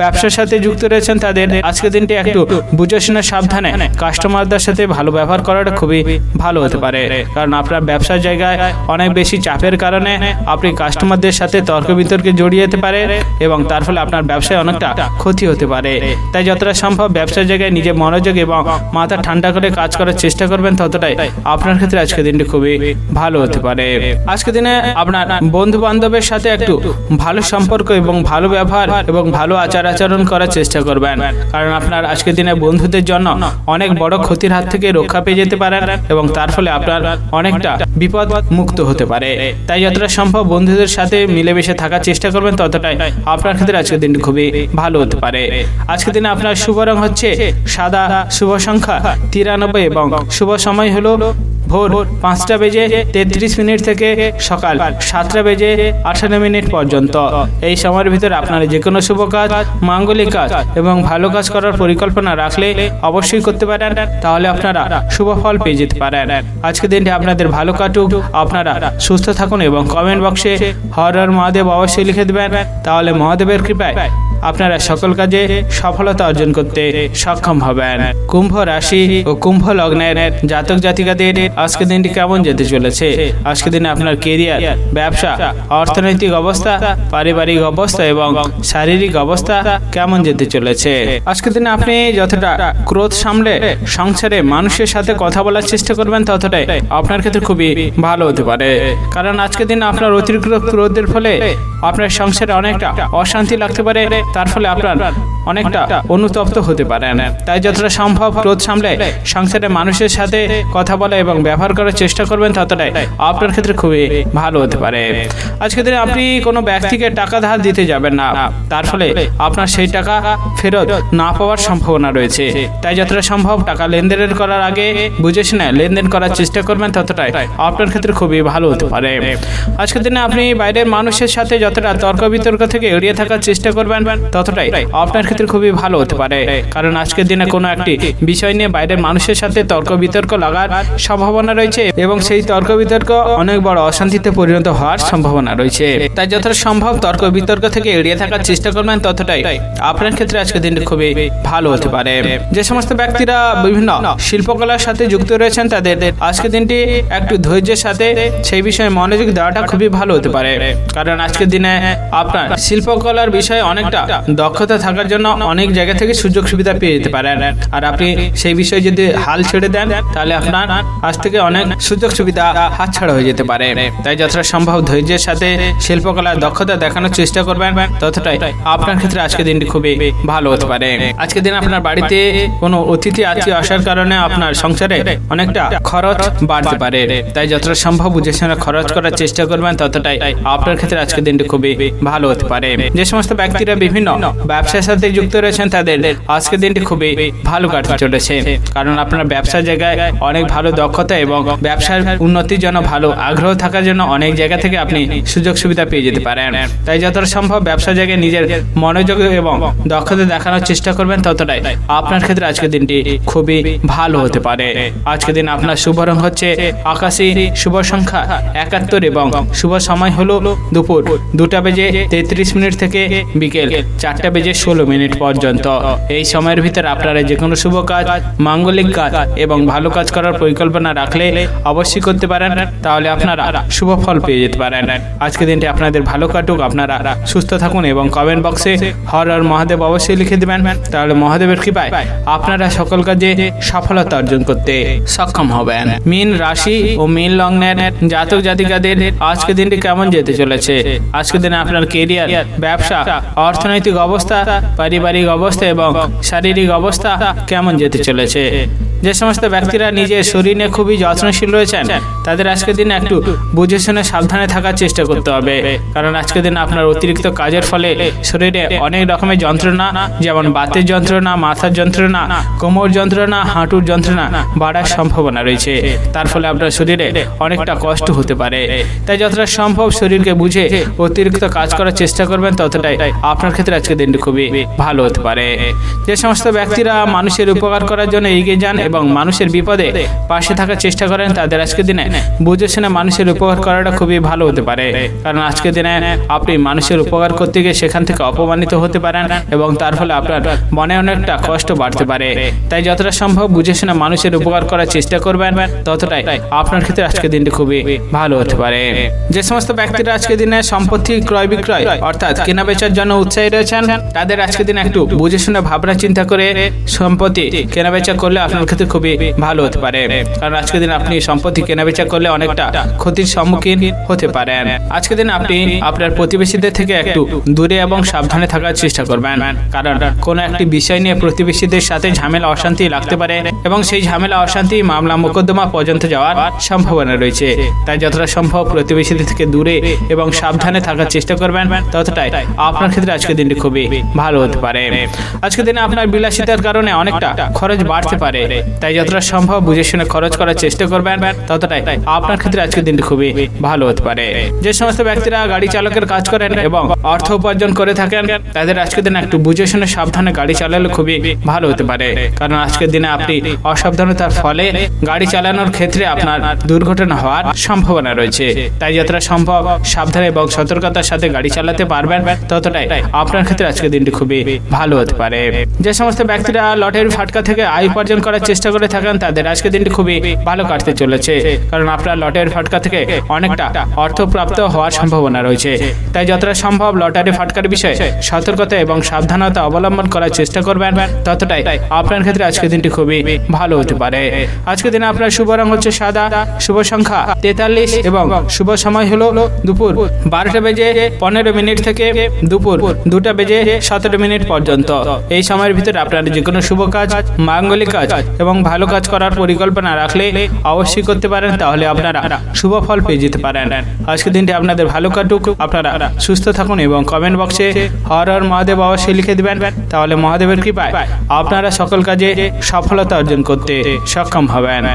ব্যবসার সাথে যুক্ত রয়েছেন, তাদের আজকের দিনটি একটু বুঝে শুনে সাবধানে কাস্টমারদের সাথে ভালো ব্যবহার করাটা খুবই ভালো হতে পারে, কারণ আপনার ব্যবসার জায়গায় অনেক বেশি চাপের কারণে আপনি কাস্টমারদের সাথে তর্ক বিতর্কে জড়িয়ে যেতে পারে এবং তার ফলে আপনার ব্যবসায় অনেকটা ক্ষতি হতে পারে। তাই যতটা সম্ভব ব্যবসার জায়গায় নিজের মনোযোগ এবং মাথা ঠান্ডা করে কাজ করার চেষ্টা করবেন, ততটাই আপনার ক্ষেত্রে আজকের দিনটি খুবই ভালো হতে পারে। আজকের দিনে আপনার বন্ধু বান্ধবের সাথে একটু ভালো সম্পর্ক এবং ভালো ব্যবহার এবং ভালো আচার আচরণ করার চেষ্টা করবেন, কারণ আপনার আজকের দিনে বন্ধুদের জন্য অনেক বড় ক্ষতির হাত থেকে রক্ষা পেয়ে যেতে পারেন এবং তার ফলে আপনার অনেকটা বিপদ মুক্ত হতে পারে। তাই যতটা সম্ভব বন্ধুদের সাথে মিলেমিশে থাকার চেষ্টা করবেন, ততটাই আপনার ক্ষেত্রে আজকের দিনটি খুবই ভালো হতে পারে। আজকের দিনে আপনার শুভ রং হচ্ছে সাদা, শুভ সংখ্যা 93 এবং শুভ সময় হলো ভোর 5টা বেজে 33 মিনিট থেকে সকাল 7টা বেজে 18 মিনিট পর্যন্ত। এই সময়ের ভিতরে আপনারা যে কোনো শুভ কাজ, মাঙ্গলিক কাজ এবং ভালো কাজ করার পরিকল্পনা রাখলে অবশ্যই করতে পারেন, তাহলে আপনারা শুভ ফল পেয়ে যেতে পারেন। আজকের দিনটি আপনাদের ভালো কাটুক, আপনারা সুস্থ থাকুন এবং কমেন্ট বক্সে হর হর মহাদেব অবশ্যই লিখে দেবেন, তাহলে মহাদেবের কৃপায় আপনারা সকল কাজে সফলতা অর্জন করতে সক্ষম হবেন। কুম্ভ রাশি ও কুম্ভ লগ্নের জাতক জাতিকাদের আজকের দিনটি কেমন যেতে চলেছে? আজকের দিনে আপনার কেরিয়ার, ব্যবসা, অর্থনৈতিক অবস্থা, পারিবারিক অবস্থা এবং শারীরিক অবস্থা কেমন যেতে চলেছে? আজকের দিনে আপনি যতটা ক্রোধ সামলে সংসারে মানুষের সাথে কথা বলার চেষ্টা করবেন ততটাই আপনার ক্ষেত্রে খুবই ভালো হতে পারে। কারণ আজকের দিনে আপনার অতিরিক্ত ক্রোধের ফলে আপনার সংসারে অনেকটা অশান্তি লাগতে পারে, তার ফলে আপনার অনেকটা অনুতপ্ত হতে পারেন। তাই যতটা সম্ভব ক্রোধ সামলে সংসারে মানুষের সাথে কথা বলা এবং ব্যবহার করার চেষ্টা করবেন ততটাই আপনার ক্ষেত্রে খুবই ভালো হতে পারে। আজকের দিনে আপনি কোনো ব্যক্তিকে টাকা ধার দিতে যাবেন না, তার ফলে আপনার সেই টাকা ফেরত না পাওয়ার সম্ভাবনা রয়েছে। তাই যতটা সম্ভব টাকা লেনদেন করার আগে বুঝে শুনে লেনদেন করার চেষ্টা করবেন ততটাই আপনার ক্ষেত্রে খুবই ভালো হতে পারে। আজকের দিনে আপনি বাইরের মানুষের সাথে যতটা তর্ক বিতর্ক থেকে এড়িয়ে থাকার চেষ্টা করবেন ততটাই আপনার ক্ষেত্রে খুবই ভালো হতে পারে। কারণ আজকের দিনে কোনো একটি বিষয় নিয়ে বাইরের মানুষের সাথে তর্ক বিতর্ক লাগার সম্ভাবনা রয়েছে এবং সেই তর্ক বিতর্ক অনেক বড় অশান্তিতে পরিণত হওয়ার সম্ভাবনা রয়েছে। তাই যতটা সম্ভব তর্ক বিতর্ক থেকে এড়িয়ে থাকার চেষ্টা করবেন ততটাই আপনার ক্ষেত্রে আজকের দিনটি খুবই ভালো হতে পারে। যে সমস্ত ব্যক্তিরা বিভিন্ন শিল্পকলার সাথে যুক্ত রয়েছেন তাদের আজকের দিনটি একটু ধৈর্যের সাথে সেই বিষয়ে মনোযোগ দেওয়াটা খুবই ভালো হতে পারে। কারণ আজকের দিনে আপনার শিল্পকলার বিষয়ে অনেকটা দক্ষতা থাকার জন্য অনেক জায়গা থেকে সুযোগ সুবিধা পেয়ে যেতে পারেন। আর আপনি সেই বিষয়ে যদি হাল ছেড়ে দেন তাহলে আপনার আজ থেকে অনেক সুযোগ সুবিধা হাতছাড়া হয়ে যেতে পারে। তাই যতটা সম্ভব ধৈর্যের সাথে শিল্পকলার দক্ষতা দেখানোর চেষ্টা করবেন ততটাই আপনার ক্ষেত্রে আজকের দিনটি খুবই ভালো হতে পারে। আজকের দিন আপনার বাড়িতে কোনো অতিথি আত্মীয় আসার কারণে আপনার সংসারে অনেকটা খরচ বাড়তে পারে। তাই যতটা সম্ভব বুঝে শুনে খরচ করার চেষ্টা করবেন ততটাই আপনার ক্ষেত্রে আজকের দিনটি খুবই ভালো হতে পারে। যে সমস্ত ব্যক্তিরা বিভিন্ন ব্যবসার সাথে যুক্ত রয়েছেন তাদের আজকের দিনটি খুবই ভালো কাটতে চলেছে। কারণ আপনার ব্যবসার জায়গায় অনেক ভালো দক্ষতা এবং ব্যবসার উন্নতির জন্য ভালো আগ্রহ থাকার জন্য অনেক জায়গা থেকে আপনি সুযোগ সুবিধা পেয়ে যেতে পারেন। তাই যতটা সম্ভব ব্যবসা জায়গায় নিজের মনোযোগ এবং দক্ষতা দেখানোর চেষ্টা করবেন ততটাই আপনার ক্ষেত্রে আজকের দিনটি খুবই ভালো হতে পারে। আজকের দিন আপনার শুভ রং হচ্ছে আকাশী, শুভ সংখ্যা 71 এবং শুভ সময় হলো দুপুর 2:33 থেকে বিকেল 4:16 পর্যন্ত। এই সময়ের ভিতরে আপনারা যে কোনো শুভ কাজ, মাঙ্গলিক কাজ এবং ভালো কাজ করার পরিকল্পনা রাখলে অবশ্যই করতে পারেন, তাহলে আপনারা শুভ ফল পেয়ে যেতে পারেন। আজকে দিনটি আপনাদের ভালো কাটুক, আপনারা সুস্থ থাকুন এবং কমেন্ট বক্সে হর হর মহাদেব অবশ্যই লিখে দেবেন, তাহলে মহাদেবের কৃপায় আপনারা সকল কাজে সফলতা অর্জন করতে সক্ষম হবেন। মীন রাশি ও মীন লগ্নের জাতক জাতিকাদের আজকে দিনটি কেমন যেতে চলেছে? আজকে দিনে আপনার কেরিয়ার, ব্যবসা, অর্থনৈতিক অবস্থা, পারিবারিক অবস্থা এবং শারীরিক অবস্থা কেমন যেতে চলেছে? যে সমস্ত ব্যক্তিরা নিজের শরীর নিয়ে খুবই যত্নশীল রয়েছেন তাদের আজকের দিনে একটু বুঝে শুনে সাবধানে থাকার চেষ্টা করতে হবে। কারণ আজকের দিনে আপনার অতিরিক্ত কাজের ফলে শরীরে অনেক রকমের যন্ত্রণা, যেমন বাতের যন্ত্রণা, মাথার যন্ত্রণা, কোমর যন্ত্রণা, হাঁটুর যন্ত্রণা বাড়ার সম্ভাবনা রয়েছে। তার ফলে আপনার শরীরে অনেকটা কষ্ট হতে পারে। তাই যতটা সম্ভব শরীরকে বুঝে অতিরিক্ত কাজ করার চেষ্টা করবেন ততটাই আপনার ক্ষেত্রে আজকের দিনটি খুবই ভালো হতে পারে। যে সমস্ত ব্যক্তিরা মানুষের উপকার করার জন্য এগিয়ে যান এবং মানুষের বিপদে পাশে থাকার চেষ্টা করেন তাদের আজকের দিনে বুঝে শুনে মানুষের উপকার করাটা খুবই ভালো হতে পারে। কারণ আজকের দিনে আপনি মানুষের উপকার করতে গিয়ে সেখান থেকে অপমানিত হতে পারেন এবং তার ফলে আপনার মনে অনেকটা কষ্ট বাড়তে পারে। তাই যতটা সম্ভব বুঝে শুনে মানুষের উপকার করার চেষ্টা করবেন ততটাই আপনার ক্ষেত্রে আজকের দিনটি খুবই ভালো হতে পারে। যে সমস্ত ব্যক্তিরা আজকের দিনে সম্পত্তি ক্রয় বিক্রয় অর্থাৎ কেনা বেচার জন্য উৎসাহী রয়েছেন তাদের আজকের দিনে একটু বুঝে শুনে ভাবনা চিন্তা করে সম্পত্তি কেনা বেচা করলে আপনার ক্ষেত্রে খুবই ভালো হতে পারে। কারণ আজকের দিন আপনি সম্পত্তি কেনাবেচা করলে অনেকটা ক্ষতির সম্মুখীন হতে পারেন। আজকের দিন আপনি আপনার প্রতিবেশীদের থেকে একটু দূরে এবং সাবধানে থাকার চেষ্টা করবেন। কারণ কোনো একটি বিষয় নিয়ে প্রতিবেশীদের সাথে ঝামেলা অশান্তি লাগতে পারে এবং সেই ঝামেলা অশান্তি মামলা মোকদ্দমা পর্যন্ত যাওয়ার সম্ভাবনা রয়েছে। তাই যতটা সম্ভব প্রতিবেশীদের থেকে দূরে এবং সাবধানে থাকার চেষ্টা করবেন ততটাই আপনার ক্ষেত্রে আজকের দিনটি খুবই ভালো হতে হতে পারে। আজকের দিনে আপনার বিলাসিতার কারণে অনেকটা খরচ বাড়তে পারে, তাই যতটা সম্ভব বুঝে শুনে খরচ করার চেষ্টা করবেন, ততটাই আপনার ক্ষেত্রে আজকের দিনটি খুবই ভালো হতে পারে। যে সমস্ত ব্যক্তিরা গাড়ি চালকের কাজ করেন এবং অর্থ উপার্জন করে থাকেন, তাদের আজকের দিনে একটু বুঝে শুনে সাবধানে গাড়ি চালালে খুবই ভালো হতে পারে, কারণ আজকের দিনে আপনি অসাবধানতার ফলে গাড়ি চালানোর ক্ষেত্রে আপনার দুর্ঘটনা হওয়ার সম্ভাবনা রয়েছে। তাই যতটা সম্ভব সাবধানে এবং সতর্কতার সাথে গাড়ি চালাতে পারবেন, ততটাই আপনার ক্ষেত্রে আজকের দিনটি খুবই ভালো হতে পারে। যে সমস্ত ব্যক্তিরা লটারি ফাটকা থেকে আয় উপার্জন করার চেষ্টা করে থাকেন, তাদের আজকের দিনটি খুবই ভালো কাটতে চলেছে, কারণ আপনার লটারি ফাটকা থেকে অনেকটা অর্থ প্রাপ্ত হওয়ার সম্ভাবনা রয়েছে। তাই যতটা সম্ভব লটারি ফাটকার বিষয়ে সতর্কতা এবং সাবধানতা অবলম্বন করার চেষ্টা করবেন, ততটাই আপনার ক্ষেত্রে আজকের দিনটি খুবই ভালো হতে পারে। আজকের দিনে আপনার শুভ রং হচ্ছে সাদা, শুভ সংখ্যা 43 এবং শুভ সময় হলো দুপুর 12:15 থেকে দুপুর 2:17 পর্যন্ত। এই সময়ের ভিতরে আপনারা যে কোনো শুভ কাজ, মাঙ্গলিক কাজ এবং ভালো কাজ করার পরিকল্পনা রাখলে অবশ্যই করতে পারেন, তাহলে আপনারা শুভ ফল পেয়ে যেতে পারেন। আজকের দিনটি আপনাদের ভালো কাটুক, আপনারা সুস্থ থাকুন এবং কমেন্ট বক্সে হর হর মহাদেব অবশ্যই লিখে দিবেন, তাহলে মহাদেবের কৃপায় আপনারা সকল কাজে সফলতা অর্জন করতে সক্ষম হবেন।